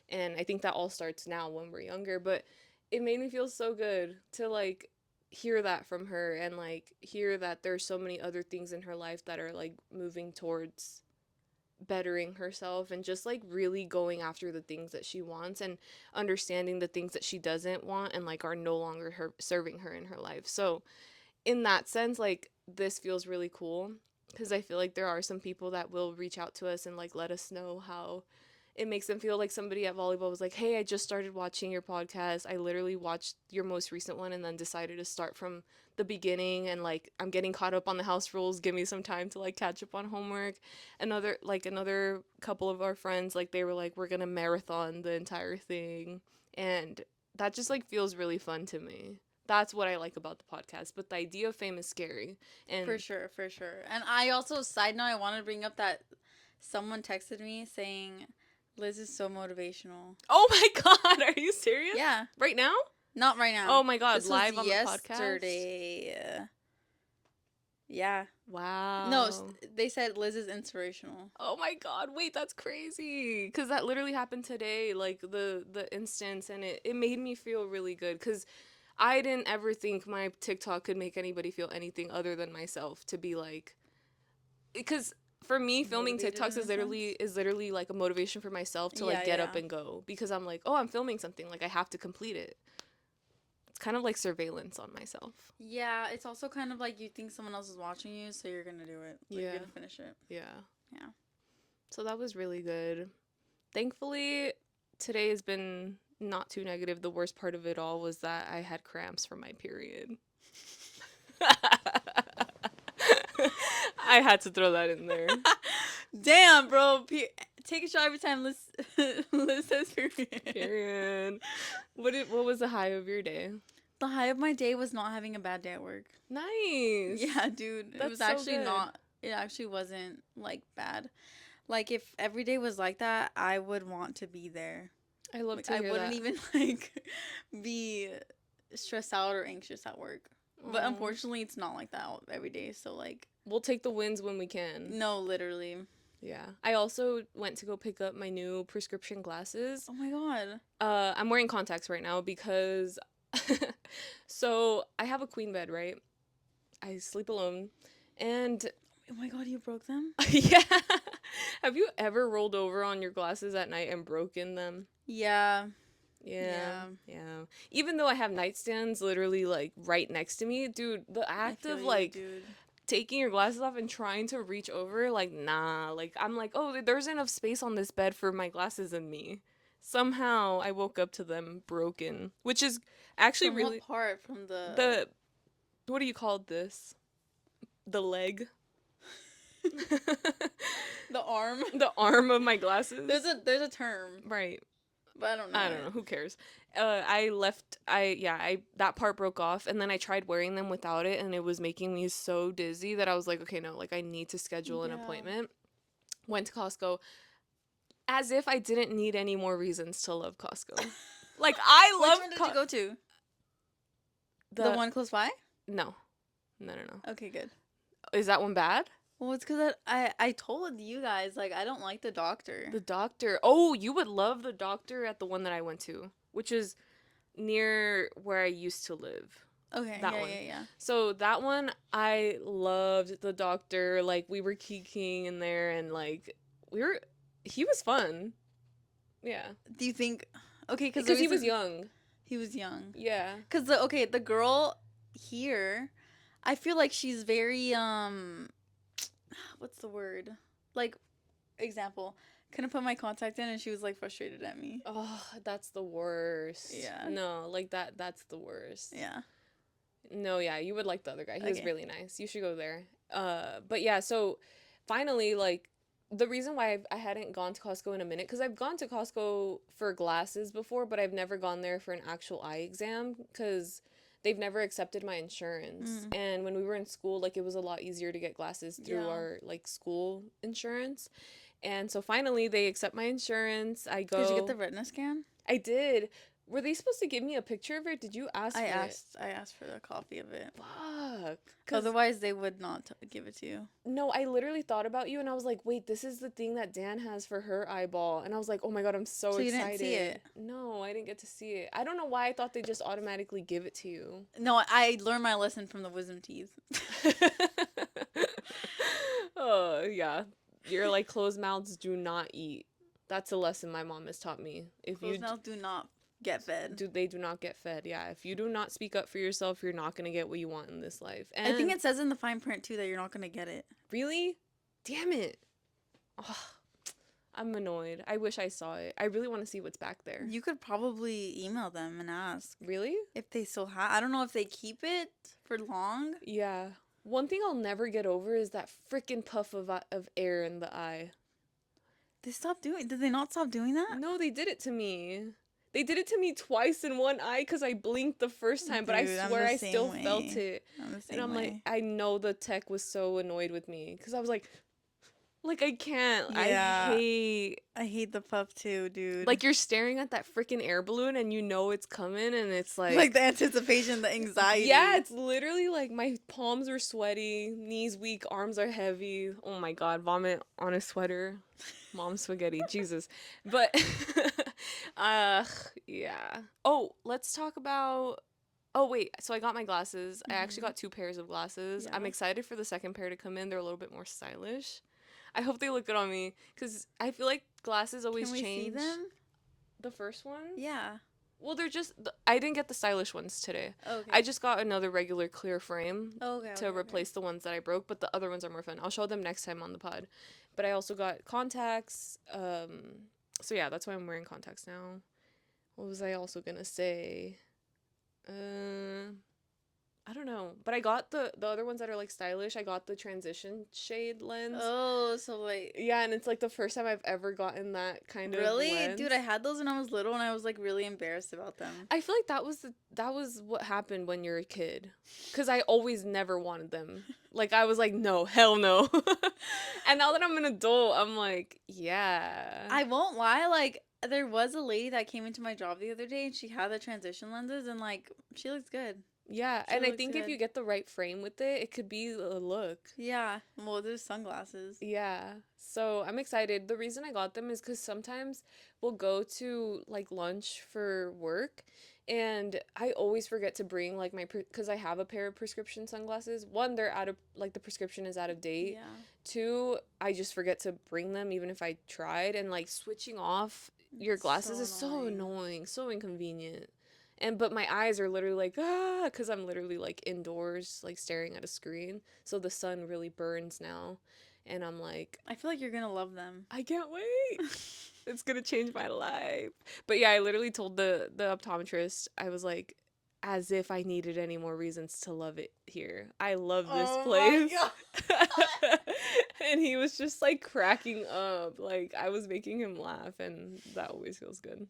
And I think that all starts now when we're younger, but it made me feel so good to like hear that from her, and like hear that there's so many other things in her life that are like moving towards bettering herself, and just like really going after the things that she wants, and understanding the things that she doesn't want and like are no longer her serving her in her life. So in that sense, like, this feels really cool, because I feel like there are some people that will reach out to us and like let us know how it makes them feel. Like, somebody at volleyball was like, "Hey, I just started watching your podcast. I literally watched your most recent one and then decided to start from the beginning, and like I'm getting caught up on the house rules. Give me some time to like catch up on homework." Another couple of our friends, like, they were like, "We're going to marathon the entire thing." And that just like feels really fun to me, That's what I like about the podcast. But the idea of fame is scary. For And sure, for sure. And I also, side note, I wanted to bring up that someone texted me saying, Liz is so motivational. oh my God, are you serious? Yeah, Right now? not right now. Oh my God, This was live on the podcast? yesterday. Yeah. No, Wow. they said Liz is inspirational. Oh my God, wait, that's crazy. Cause that literally happened today, like the instance, and it made me feel really good. Cause I didn't ever think my TikTok could make anybody feel anything other than myself to be like, because for me filming Motivated TikToks in a sense. is literally like a motivation for myself to like Yeah, get up yeah. and go, because I'm like, oh, I'm filming something, like I have to complete it. It's kind of like surveillance on myself. Yeah, it's also kind of like you think someone else is watching you, so you're gonna do it. Like, Yeah. you're gonna finish it. Yeah. Yeah. So that was really good. Thankfully, today has been not too negative. The worst part of it all was that I had cramps from my period. I had to throw that in there. Damn, bro. Take a shot every time Liz says period. Period. What was the high of your day? The high of my day was not having a bad day at work. Nice. Yeah, dude. It That's was so actually good. not. It actually wasn't like bad. Like, if every day was like that, I would want to be there. I love Like, to I hear wouldn't that. even like be stressed out or anxious at work. But Aw. unfortunately, it's not like that every day. So, like, We'll take the wins when we can. no, literally. Yeah. I also went to go pick up my new prescription glasses. Oh my god. I'm wearing contacts right now because so I have a queen bed, right? I sleep alone. And Oh my god, you broke them? yeah. Have you ever rolled over on your glasses at night and broken them? Yeah. Yeah. Yeah. Yeah. Even though I have nightstands literally like right next to me, dude, the I act feel of you, like dude. taking your glasses off and trying to reach over, like, nah. Like, I'm like, oh, there's enough space on this bed for my glasses and me. Somehow I woke up to them broken, which is actually From what really part? From the the what do you call this? The leg. the arm? The arm of my glasses. There's a term, Right. but I don't know I don't know. it. Who cares? I that part broke off, and then I tried wearing them without it, and it was making me so dizzy that I was like, okay, no, like I need to schedule an Yeah. appointment. Went to Costco, as if I didn't need any more reasons to love Costco. Like I Which love one did you go to? The one close by? No, no. Okay, good. Is that one bad? Well, it's because I told you guys, like, I don't like the doctor. The doctor. Oh, you would love the doctor at the one that I went to, which is near where I used to live. Okay, That yeah, one. yeah. So that one, I loved the doctor. Like we were kikiing in there, and like he was fun. Yeah, Do you think? Okay, because he was young. He was young. Yeah. Cause the girl here, I feel like she's very what's the word? Like, example, couldn't put my contact in, and she was like frustrated at me. Oh, that's the worst. Yeah. No, like that's the worst. Yeah. No, yeah, you would like the other guy. He was Okay. really nice. You should go there. But yeah, so finally, like, the reason why I hadn't gone to Costco in a minute, because I've gone to Costco for glasses before, but I've never gone there for an actual eye exam because they've never accepted my insurance. And when we were in school, like, it was a lot easier to get glasses through Yeah. our, like, school insurance. And so finally, they accept my insurance. I go. Did you get the retina scan? I did. Were they supposed to give me a picture of it? Did you ask for it? I asked for the copy of it. Fuck. 'Cause Otherwise, they would not give it to you. no, I literally thought about you and I was like, wait, this is the thing that Dan has for her eyeball. And I was like, oh my God, I'm so So you excited. didn't see it? No, I didn't get to see it. I don't know why I thought they just automatically give it to you. No, I learned my lesson from the wisdom teeth. Oh, yeah. You're like, closed mouths do not eat. That's a lesson my mom has taught me. If Closed you mouths do not get fed. they do not get fed. Yeah, if you do not speak up for yourself, you're not gonna get what you want in this life. And I think it says in the fine print too that you're not gonna get it. really, damn it. Oh, I'm annoyed. I wish I saw it. I really want to see what's back there. You could probably email them and ask Really? if they still have. I don't know if they keep it for long. Yeah. One thing I'll never get over is that freaking puff of air in the eye. They stopped doing. Did they not stop doing that? No, they did it to me. They did it to me twice in one eye because I blinked the first time, but I Dude, I'm swear the I same still felt way. it. I'm the And same I'm like, way. I know the tech was so annoyed with me because I was like, I can't. I Yeah, hate, I hate the puff too, dude. like, you're staring at that freaking air balloon and you know it's coming, and it's Like like, the anticipation, the yeah, anxiety. it's literally like my palms are sweaty, knees weak, arms are heavy. Oh my God, vomit on a sweater. Mom spaghetti, Jesus. But, uh, yeah. Oh, let's talk about. Oh, wait. So I got my glasses. I actually Hmm. got two pairs of glasses. I'm Yeah. excited for the second pair to come in. They're a little bit more stylish. I hope they look good on me because I feel like glasses Can always we see change. them? The first ones? Yeah. Well, they're just. I didn't get the stylish ones today. I Okay. just got another regular clear frame Okay, to okay, okay. replace the ones that I broke, but the other ones are more fun. I'll show them next time on the pod. But I also got contacts. So yeah, that's why I'm wearing contacts now. What was I also gonna say? Uh, I don't know, but I got the other ones that are like stylish. I got the transition shade lens. Oh, so like, Yeah, and it's like the first time I've ever gotten that kind of really? Dude, lens. I had those when I was little and I was like really embarrassed about them. I feel like that was what happened when you're a kid, cuz I always never wanted them. Like I was like, no, hell no. And now that I'm an adult, I'm like, yeah. I won't lie, like, there was a lady that came into my job the other day and she had the transition lenses and like, she looks good. Yeah, She and I looks think if good. you get the right frame with it, it could be a look. Yeah. Well, there's sunglasses. Yeah. So I'm excited. The reason I got them is because sometimes we'll go to like lunch for work, and I always forget to bring like because I have a pair of prescription sunglasses. One, they're out of like the prescription is out of date. Yeah. Two, I just forget to bring them even if I tried, and like switching off your It's glasses so is so annoying. annoying, so inconvenient. And but my eyes are literally like because I'm literally like indoors like staring at a screen, so the sun really burns now, and I'm like, I feel like you're gonna love them. I can't wait. It's gonna change my life. But yeah, I literally told the optometrist, I was like, as if I needed any more reasons to love it here. I love this Oh my place. god. And he was just like cracking up. Like I was making him laugh, and that always feels good.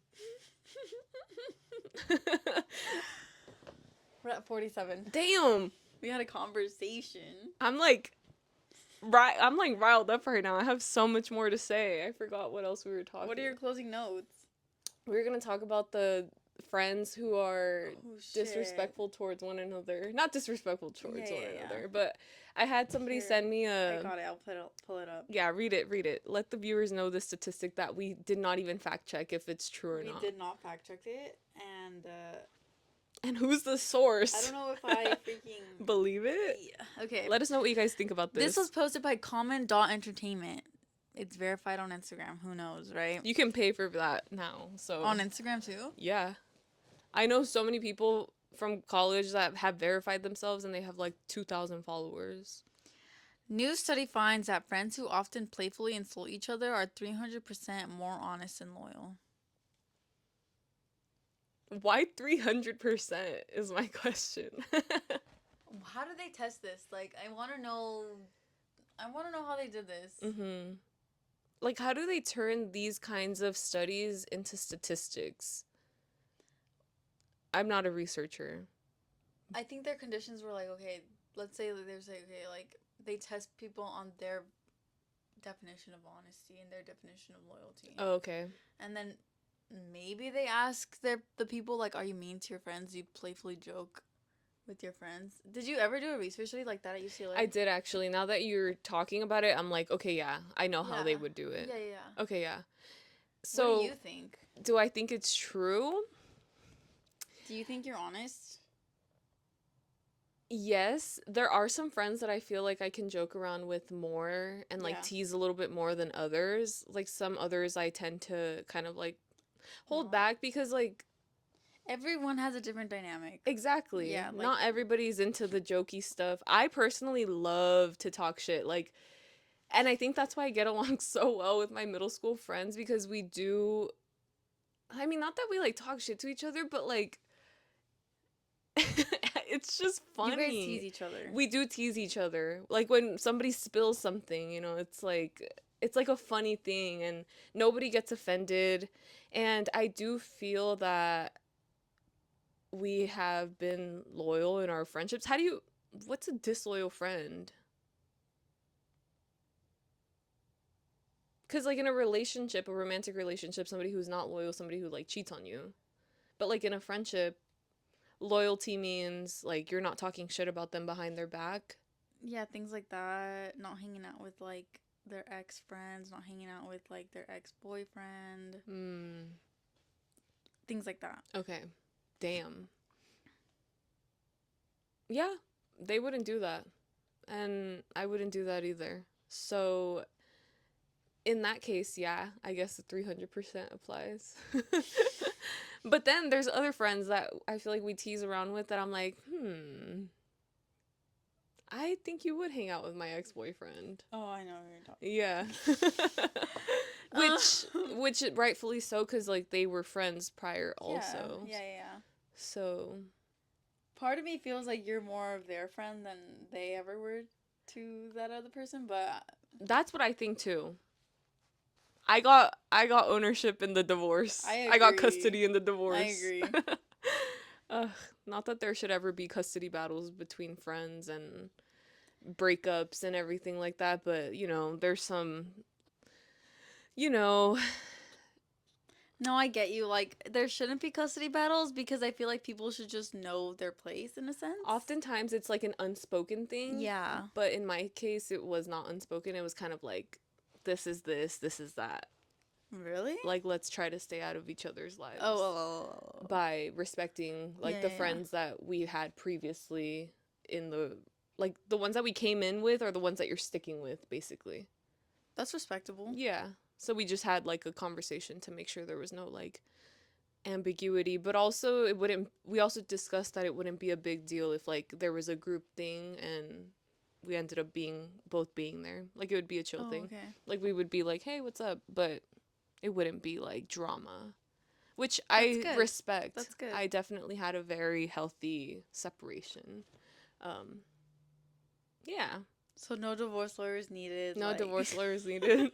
We're at 47. Damn. We had a conversation. I'm like I'm like riled up right now. I have so much more to say. I forgot what else we were talking What are your about. closing notes? We were gonna talk about the friends who are Oh shit. disrespectful towards one another. Not disrespectful towards one Yeah. another, but I had somebody Here, send me I a. got it. I'll pull it up. Yeah, read it, read it. Let the viewers know the statistic that we did not even fact check if it's true or We not. did not fact check it, and And who's the I source? don't know if I freaking. Believe it? Yeah. Okay. Let us know what you guys think about This this. was posted by Comment.Entertainment. It's verified on Instagram. Who knows, right? You can pay for that now, so. On Instagram too? Yeah. I know so many people from college that have verified themselves and they have like 2,000 followers. New study finds that friends who often playfully insult each other are 300% more honest and loyal. Why 300% is my question. How do they test this? Like, I want to know. I want to know how they did this. Mm-hmm. Like, how do they turn these kinds of studies into statistics? I'm not a researcher. I think their conditions were like, okay, let's say that there's like, okay, like they test people on their definition of honesty and their definition of loyalty. Oh, okay. And then maybe they ask the people like, are you mean to your friends? Do you playfully joke with your friends? Did you ever do a research study like that at UCLA? I did actually. Now that you're talking about it, I'm like, okay, yeah, I know how they would do it. Yeah. Okay, yeah. What So, do you think? do I think it's true? Do you think you're honest? Yes, there are some friends that I feel like I can joke around with more and like Yeah. tease a little bit more than others. Like some others I tend to kind of like hold No. back because like Everyone has a different dynamic. exactly. Yeah, like- Not everybody's into the jokey stuff. I personally love to talk shit. Like and I think that's why I get along so well with my middle school friends because we do I mean, not that we like talk shit to each other, but like it's just funny. You guys tease each other. We do tease each other. Like when somebody spills something, you know, it's like it's like a funny thing and nobody gets offended. And I do feel that we have been loyal in our friendships. What's a disloyal friend? Because, like, in a relationship, a romantic relationship, somebody who's not loyal, somebody who, like, cheats on you. But, like, in a friendship, loyalty means, like, you're not talking shit about them behind their back. Yeah, things like that. Not hanging out with like their ex friends, not hanging out with like their ex boyfriend. Things like that. Okay. Damn. Yeah, they wouldn't do that. And I wouldn't do that either. So, in that case, yeah, I guess the 300% applies. But then there's other friends that I feel like we tease around with that I'm like, I think you would hang out with my ex-boyfriend. Oh, I know what you're talking. Yeah. which rightfully so, because like they were friends prior also. Yeah. So Part of me feels like you're more of their friend than they ever were to that other person, but that's what I think too. I got ownership in the divorce. I got custody in the divorce. I agree. Not that there should ever be custody battles between friends and breakups and everything like that, but there's some No, I get you. Like, there shouldn't be custody battles because I feel like people should just know their place in a sense. Oftentimes it's like an unspoken thing. Yeah. But in my case, it was not unspoken. It was kind of like, this is that. Really? Like, let's try to stay out of each other's lives. Oh. By respecting, like, the friends that we had previously in like, the ones that we came in with are the ones that you're sticking with, basically. That's respectable. Yeah. So we just had, like, a conversation to make sure there was no, like, ambiguity. But also, we also discussed that it wouldn't be a big deal if, like, there was a group thing and we ended up both being there. Like, it would be a chill thing. Okay. Like, we would be like, hey, what's up? But it wouldn't be, like, drama. Which That's good. respect. That's good. I definitely had a very healthy separation. Yeah. So no divorce lawyers needed. No divorce lawyers needed.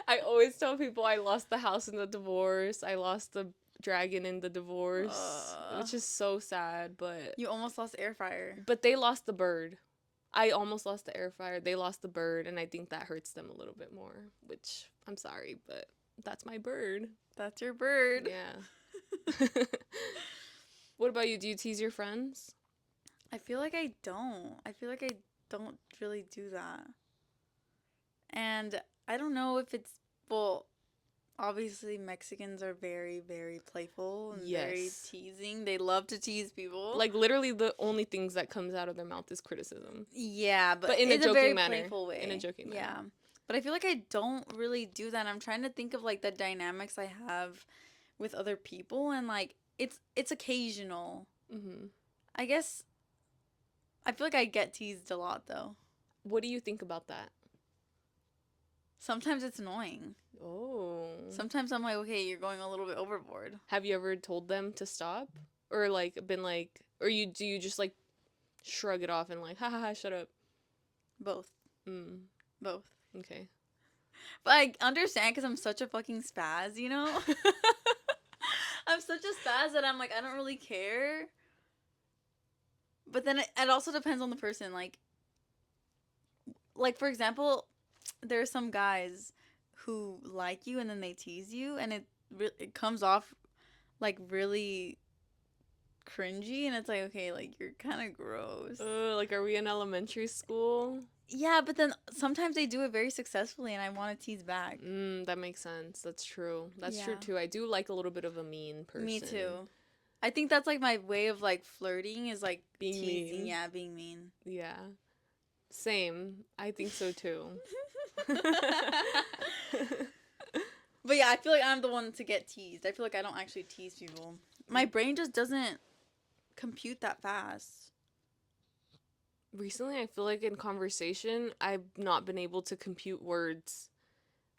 I always tell people I lost the house in the divorce. I lost the dragon in the divorce, which is so sad, but... You almost lost the air fryer. But they lost the bird. I almost lost the air fryer. They lost the bird, and I think that hurts them a little bit more, which I'm sorry, but that's my bird. That's your bird. Yeah. What about you? Do you tease your friends? I feel like I don't. I feel like I don't really do that. And I don't know if it's, well, obviously Mexicans are very, very playful and very teasing. They love to tease people. Like, literally the only things that comes out of their mouth is criticism. Yeah, but in a joking very manner. Playful way. In a joking manner. Yeah. But I feel like I don't really do that. I'm trying to think of like the dynamics I have with other people, and like it's occasional. I guess I feel like I get teased a lot though. What do you think about that? Sometimes it's annoying. Oh. Sometimes I'm like, okay, you're going a little bit overboard. Have you ever told them to stop? Or like been like, or do you just like shrug it off and like, ha ha ha, shut up? Both. Both. Okay. But I understand because I'm such a fucking spaz, you know? I'm such a spaz that I'm like, I don't really care. But then it also depends on the person. Like for example, there are some guys who like you and then they tease you and it comes off like really cringy, and it's like, okay, like you're kind of gross. Like, are we in elementary school? Yeah, but then sometimes they do it very successfully and I want to tease back. That makes sense. That's true. That's true too. I do like a little bit of a mean person. Me too. I think that's like my way of like flirting is like being teasing. Mean. Yeah, being mean. Yeah. Same. I think so too. But yeah, I feel like I'm the one to get teased. I feel like I don't actually tease people. My brain just doesn't compute that fast. Recently, I feel like in conversation, I've not been able to compute words.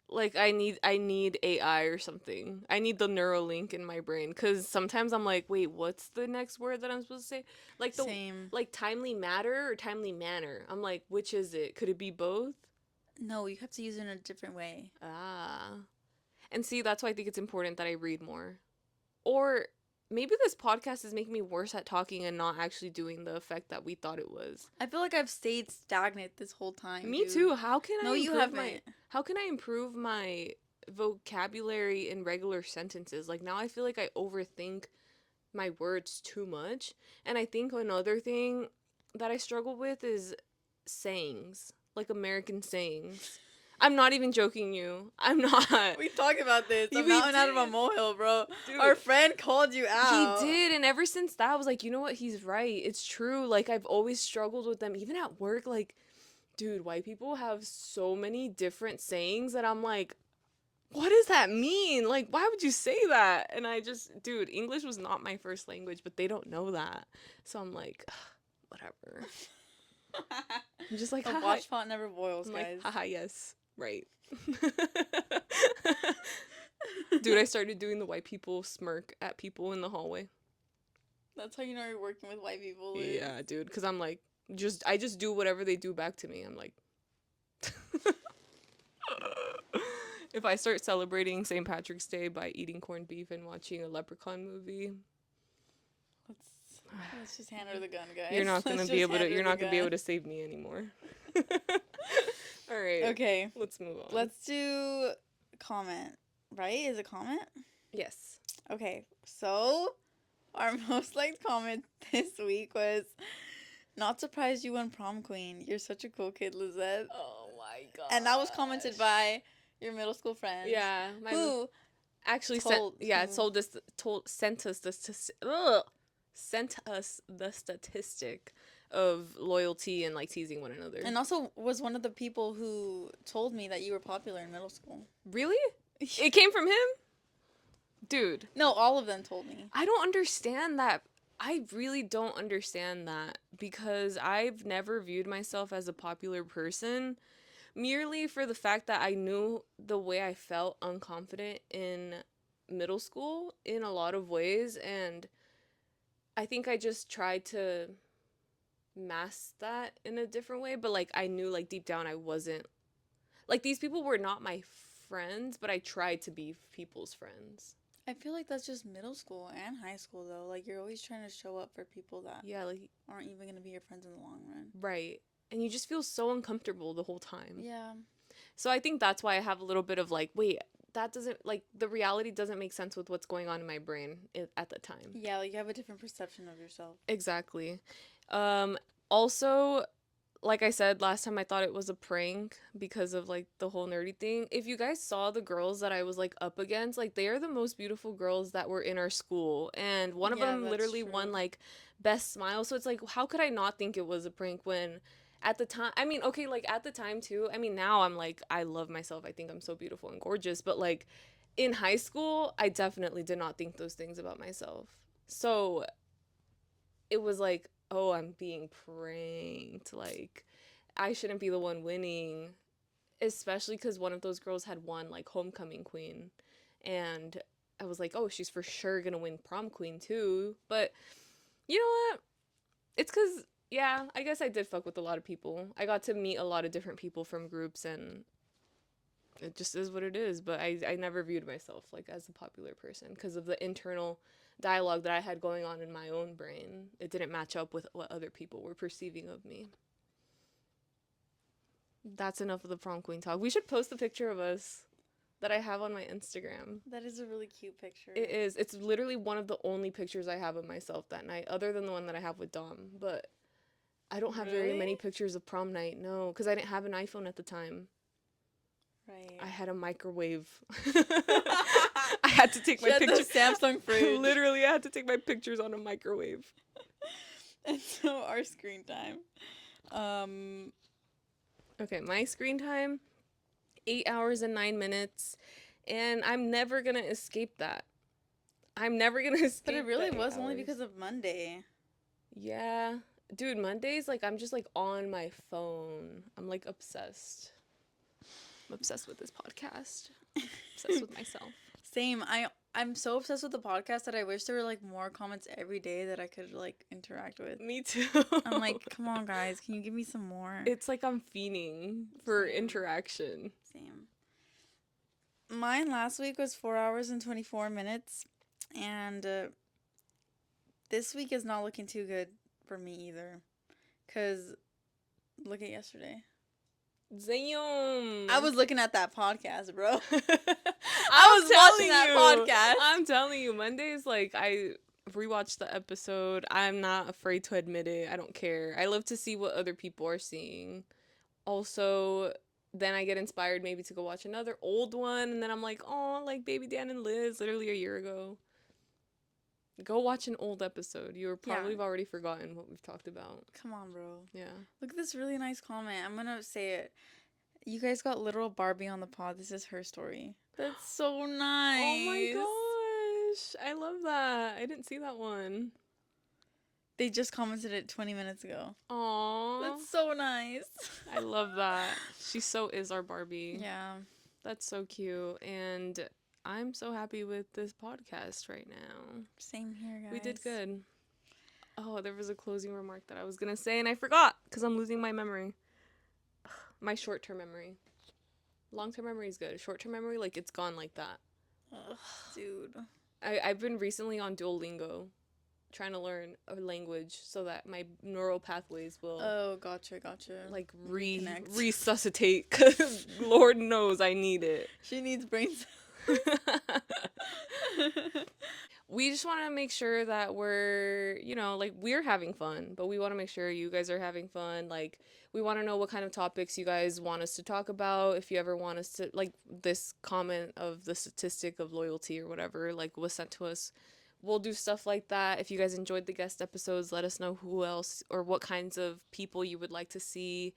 Like, I need AI or something. I need the Neuralink in my brain, because sometimes I'm like, wait, what's the next word that I'm supposed to say? Like, Same. Like, timely matter or timely manner. I'm like, which is it? Could it be both? No, you have to use it in a different way. Ah. And see, that's why I think it's important that I read more. Or maybe this podcast is making me worse at talking and not actually doing the effect that we thought it was. I feel like I've stayed stagnant this whole time, Me dude. too. How can No, I you improve my haven't. how can I improve my vocabulary in regular sentences? Like now I feel like I overthink my words too much. And I think another thing that I struggle with is sayings, like American sayings. I'm not even joking you. I'm not. We talked about this. A We mountain out of a did. molehill, bro. Dude, Our friend called you he out. did, and ever since that, I was like, you know what? He's right. It's true. Like, I've always struggled with them, even at work. Like, dude, white people have so many different sayings that I'm like, what does that mean? Like, why would you say that? And I just, dude, English was not my first language, but they don't know that. So I'm like, whatever. I'm just like, A haha. watch pot never boils, I'm guys. like, haha, yes, right. Dude, I started doing the white people smirk at people in the hallway. That's how you know you're working with white people. Liz. Yeah, dude, because I'm like, I just do whatever they do back to me. I'm like, if I start celebrating St. Patrick's Day by eating corned beef and watching a Leprechaun movie, Let's just hand her the gun, guys. you're not gonna Let's be just able to. hand her You're the not gonna be able gun. to save me anymore. All right. Okay, Let's move on. let's do comment. Right? Is it comment? Yes. Okay, so our most liked comment this week was, "Not surprised you won prom queen. You're such a cool kid, Lizeth." Oh my god. And that was commented by your middle school friend. Yeah, my Who actually told sent us the statistic of loyalty and like teasing one another. and also was one of the people who told me that you were popular in middle school. Really? It came from him? Dude, No, all of them told me. I don't understand that. I really don't understand that because I've never viewed myself as a popular person merely for the fact that I knew the way I felt unconfident in middle school in a lot of ways, and I think I just tried to mask that in a different way, but like I knew like deep down I wasn't like these people were not my friends, but I tried to be people's friends. I feel like that's just middle school and high school though. Like you're always trying to show up for people that Yeah, like aren't even gonna be your friends in the long run. right. And you just feel so uncomfortable the whole time. Yeah. So I think that's why I have a little bit of like, wait, that doesn't like the reality doesn't make sense with what's going on in my brain at the time. Yeah, like you have a different perception of yourself. Exactly. Also, like I said last time, I thought it was a prank because of like the whole nerdy thing. If you guys saw the girls that I was like up against, like they are the most beautiful girls that were in our school, and one of Yeah, them that's literally true. won like best smile. So it's like, how could I not think it was a prank when at the time, I mean, okay, like at the time too. I mean, now I'm like, I love myself. I think I'm so beautiful and gorgeous, but like in high school, I definitely did not think those things about myself. So it was like, oh, I'm being pranked. Like, I shouldn't be the one winning, especially because one of those girls had won like homecoming queen, and I was like, oh, she's for sure gonna win prom queen too. But you know what? It's because yeah, I guess I did fuck with a lot of people. I got to meet a lot of different people from groups, and it just is what it is. But I never viewed myself like as a popular person because of the internal dialogue that I had going on in my own brain. It didn't match up with what other people were perceiving of me. That's enough of the prom queen talk. We should post a picture of us that I have on my Instagram. That is a really cute picture. It is. It's literally one of the only pictures I have of myself that night, other than the one that I have with Dom. But I don't have very many Really? pictures of prom night, no, because I didn't have an iPhone at the time. Right. I had a microwave. I had to take She my had the pictures. Samsung fridge. Literally, I had to take my pictures on a microwave. And so our screen time. Okay, my screen time, 8 hours and 9 minutes, and I'm never gonna escape that. I'm never gonna escape. But it really the 8 was only hours. because of Monday. Yeah, dude, Mondays like I'm just like on my phone. I'm like obsessed. I'm obsessed with this podcast. Obsessed with myself. Same. I'm so obsessed with the podcast that I wish there were like more comments every day that I could like interact with. Me too. I'm like, come on, guys, can you give me some more? It's like I'm fiending for Same. interaction. Same. Mine last week was 4 hours and 24 minutes, and this week is not looking too good for me either. Cause look at yesterday. Damn. I was looking at that podcast, bro. I was watching that podcast. I'm telling you, Mondays, like, I rewatched the episode. I'm not afraid to admit it. I don't care. I love to see what other people are seeing. Also, then I get inspired maybe to go watch another old one, and then I'm like, oh, like Baby Dan and Liz, literally a year ago. Go watch an old episode. You probably have already forgotten what we've talked about. Come on, bro. Yeah. Look at this really nice comment. I'm gonna say it. You guys got literal Barbie on the pod. This is her story. That's so nice. Oh my gosh. I love that. I didn't see that one. They just commented it 20 minutes ago. Aww. That's so nice. I love that. She so is our Barbie. Yeah. That's so cute. And I'm so happy with this podcast right now. Same here, guys. We did good. Oh, there was a closing remark that I was going to say, and I forgot because I'm losing my memory. My short-term memory. Long-term memory is good. Short-term memory, like, it's gone like that. Ugh, dude. I've been recently on Duolingo, trying to learn a language so that my neural pathways will... Oh, gotcha. Like, Reconnect. resuscitate, because Lord knows I need it. She needs brain cells. We just want to make sure that we're, like, we're having fun, but we want to make sure you guys are having fun. Like, we want to know what kind of topics you guys want us to talk about. If you ever want us to, like, this comment of the statistic of loyalty or whatever, like, was sent to us, we'll do stuff like that. If you guys enjoyed the guest episodes, let us know who else or what kinds of people you would like to see.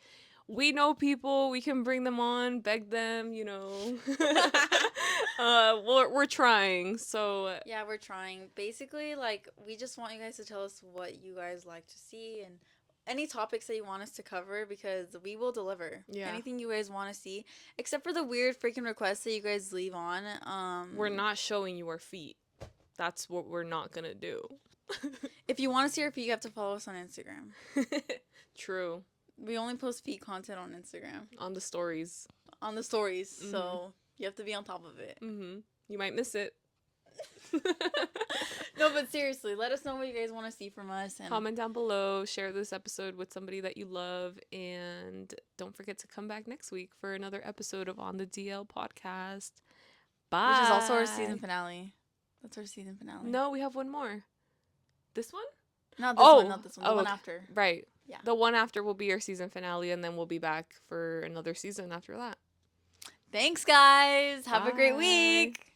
We know people, we can bring them on, beg them, we're trying, so... Yeah, we're trying. Basically, like, we just want you guys to tell us what you guys like to see and any topics that you want us to cover, because we will deliver. Yeah. Anything you guys want to see, except for the weird freaking requests that you guys leave on. We're not showing you our feet. That's what we're not gonna do. If you want to see our feet, you have to follow us on Instagram. True. We only post feet content on Instagram. On the stories. Mm-hmm. So you have to be on top of it. Mm-hmm. You might miss it. No, but seriously, let us know what you guys want to see from us. And comment down below. Share this episode with somebody that you love. And don't forget to come back next week for another episode of On the DL podcast. Bye. Which is also our season finale. That's our season finale. No, we have one more. This one? Not this one. The one okay. after. Right. Yeah. The one after will be our season finale, and then we'll be back for another season after that. Thanks, guys. Have a great week.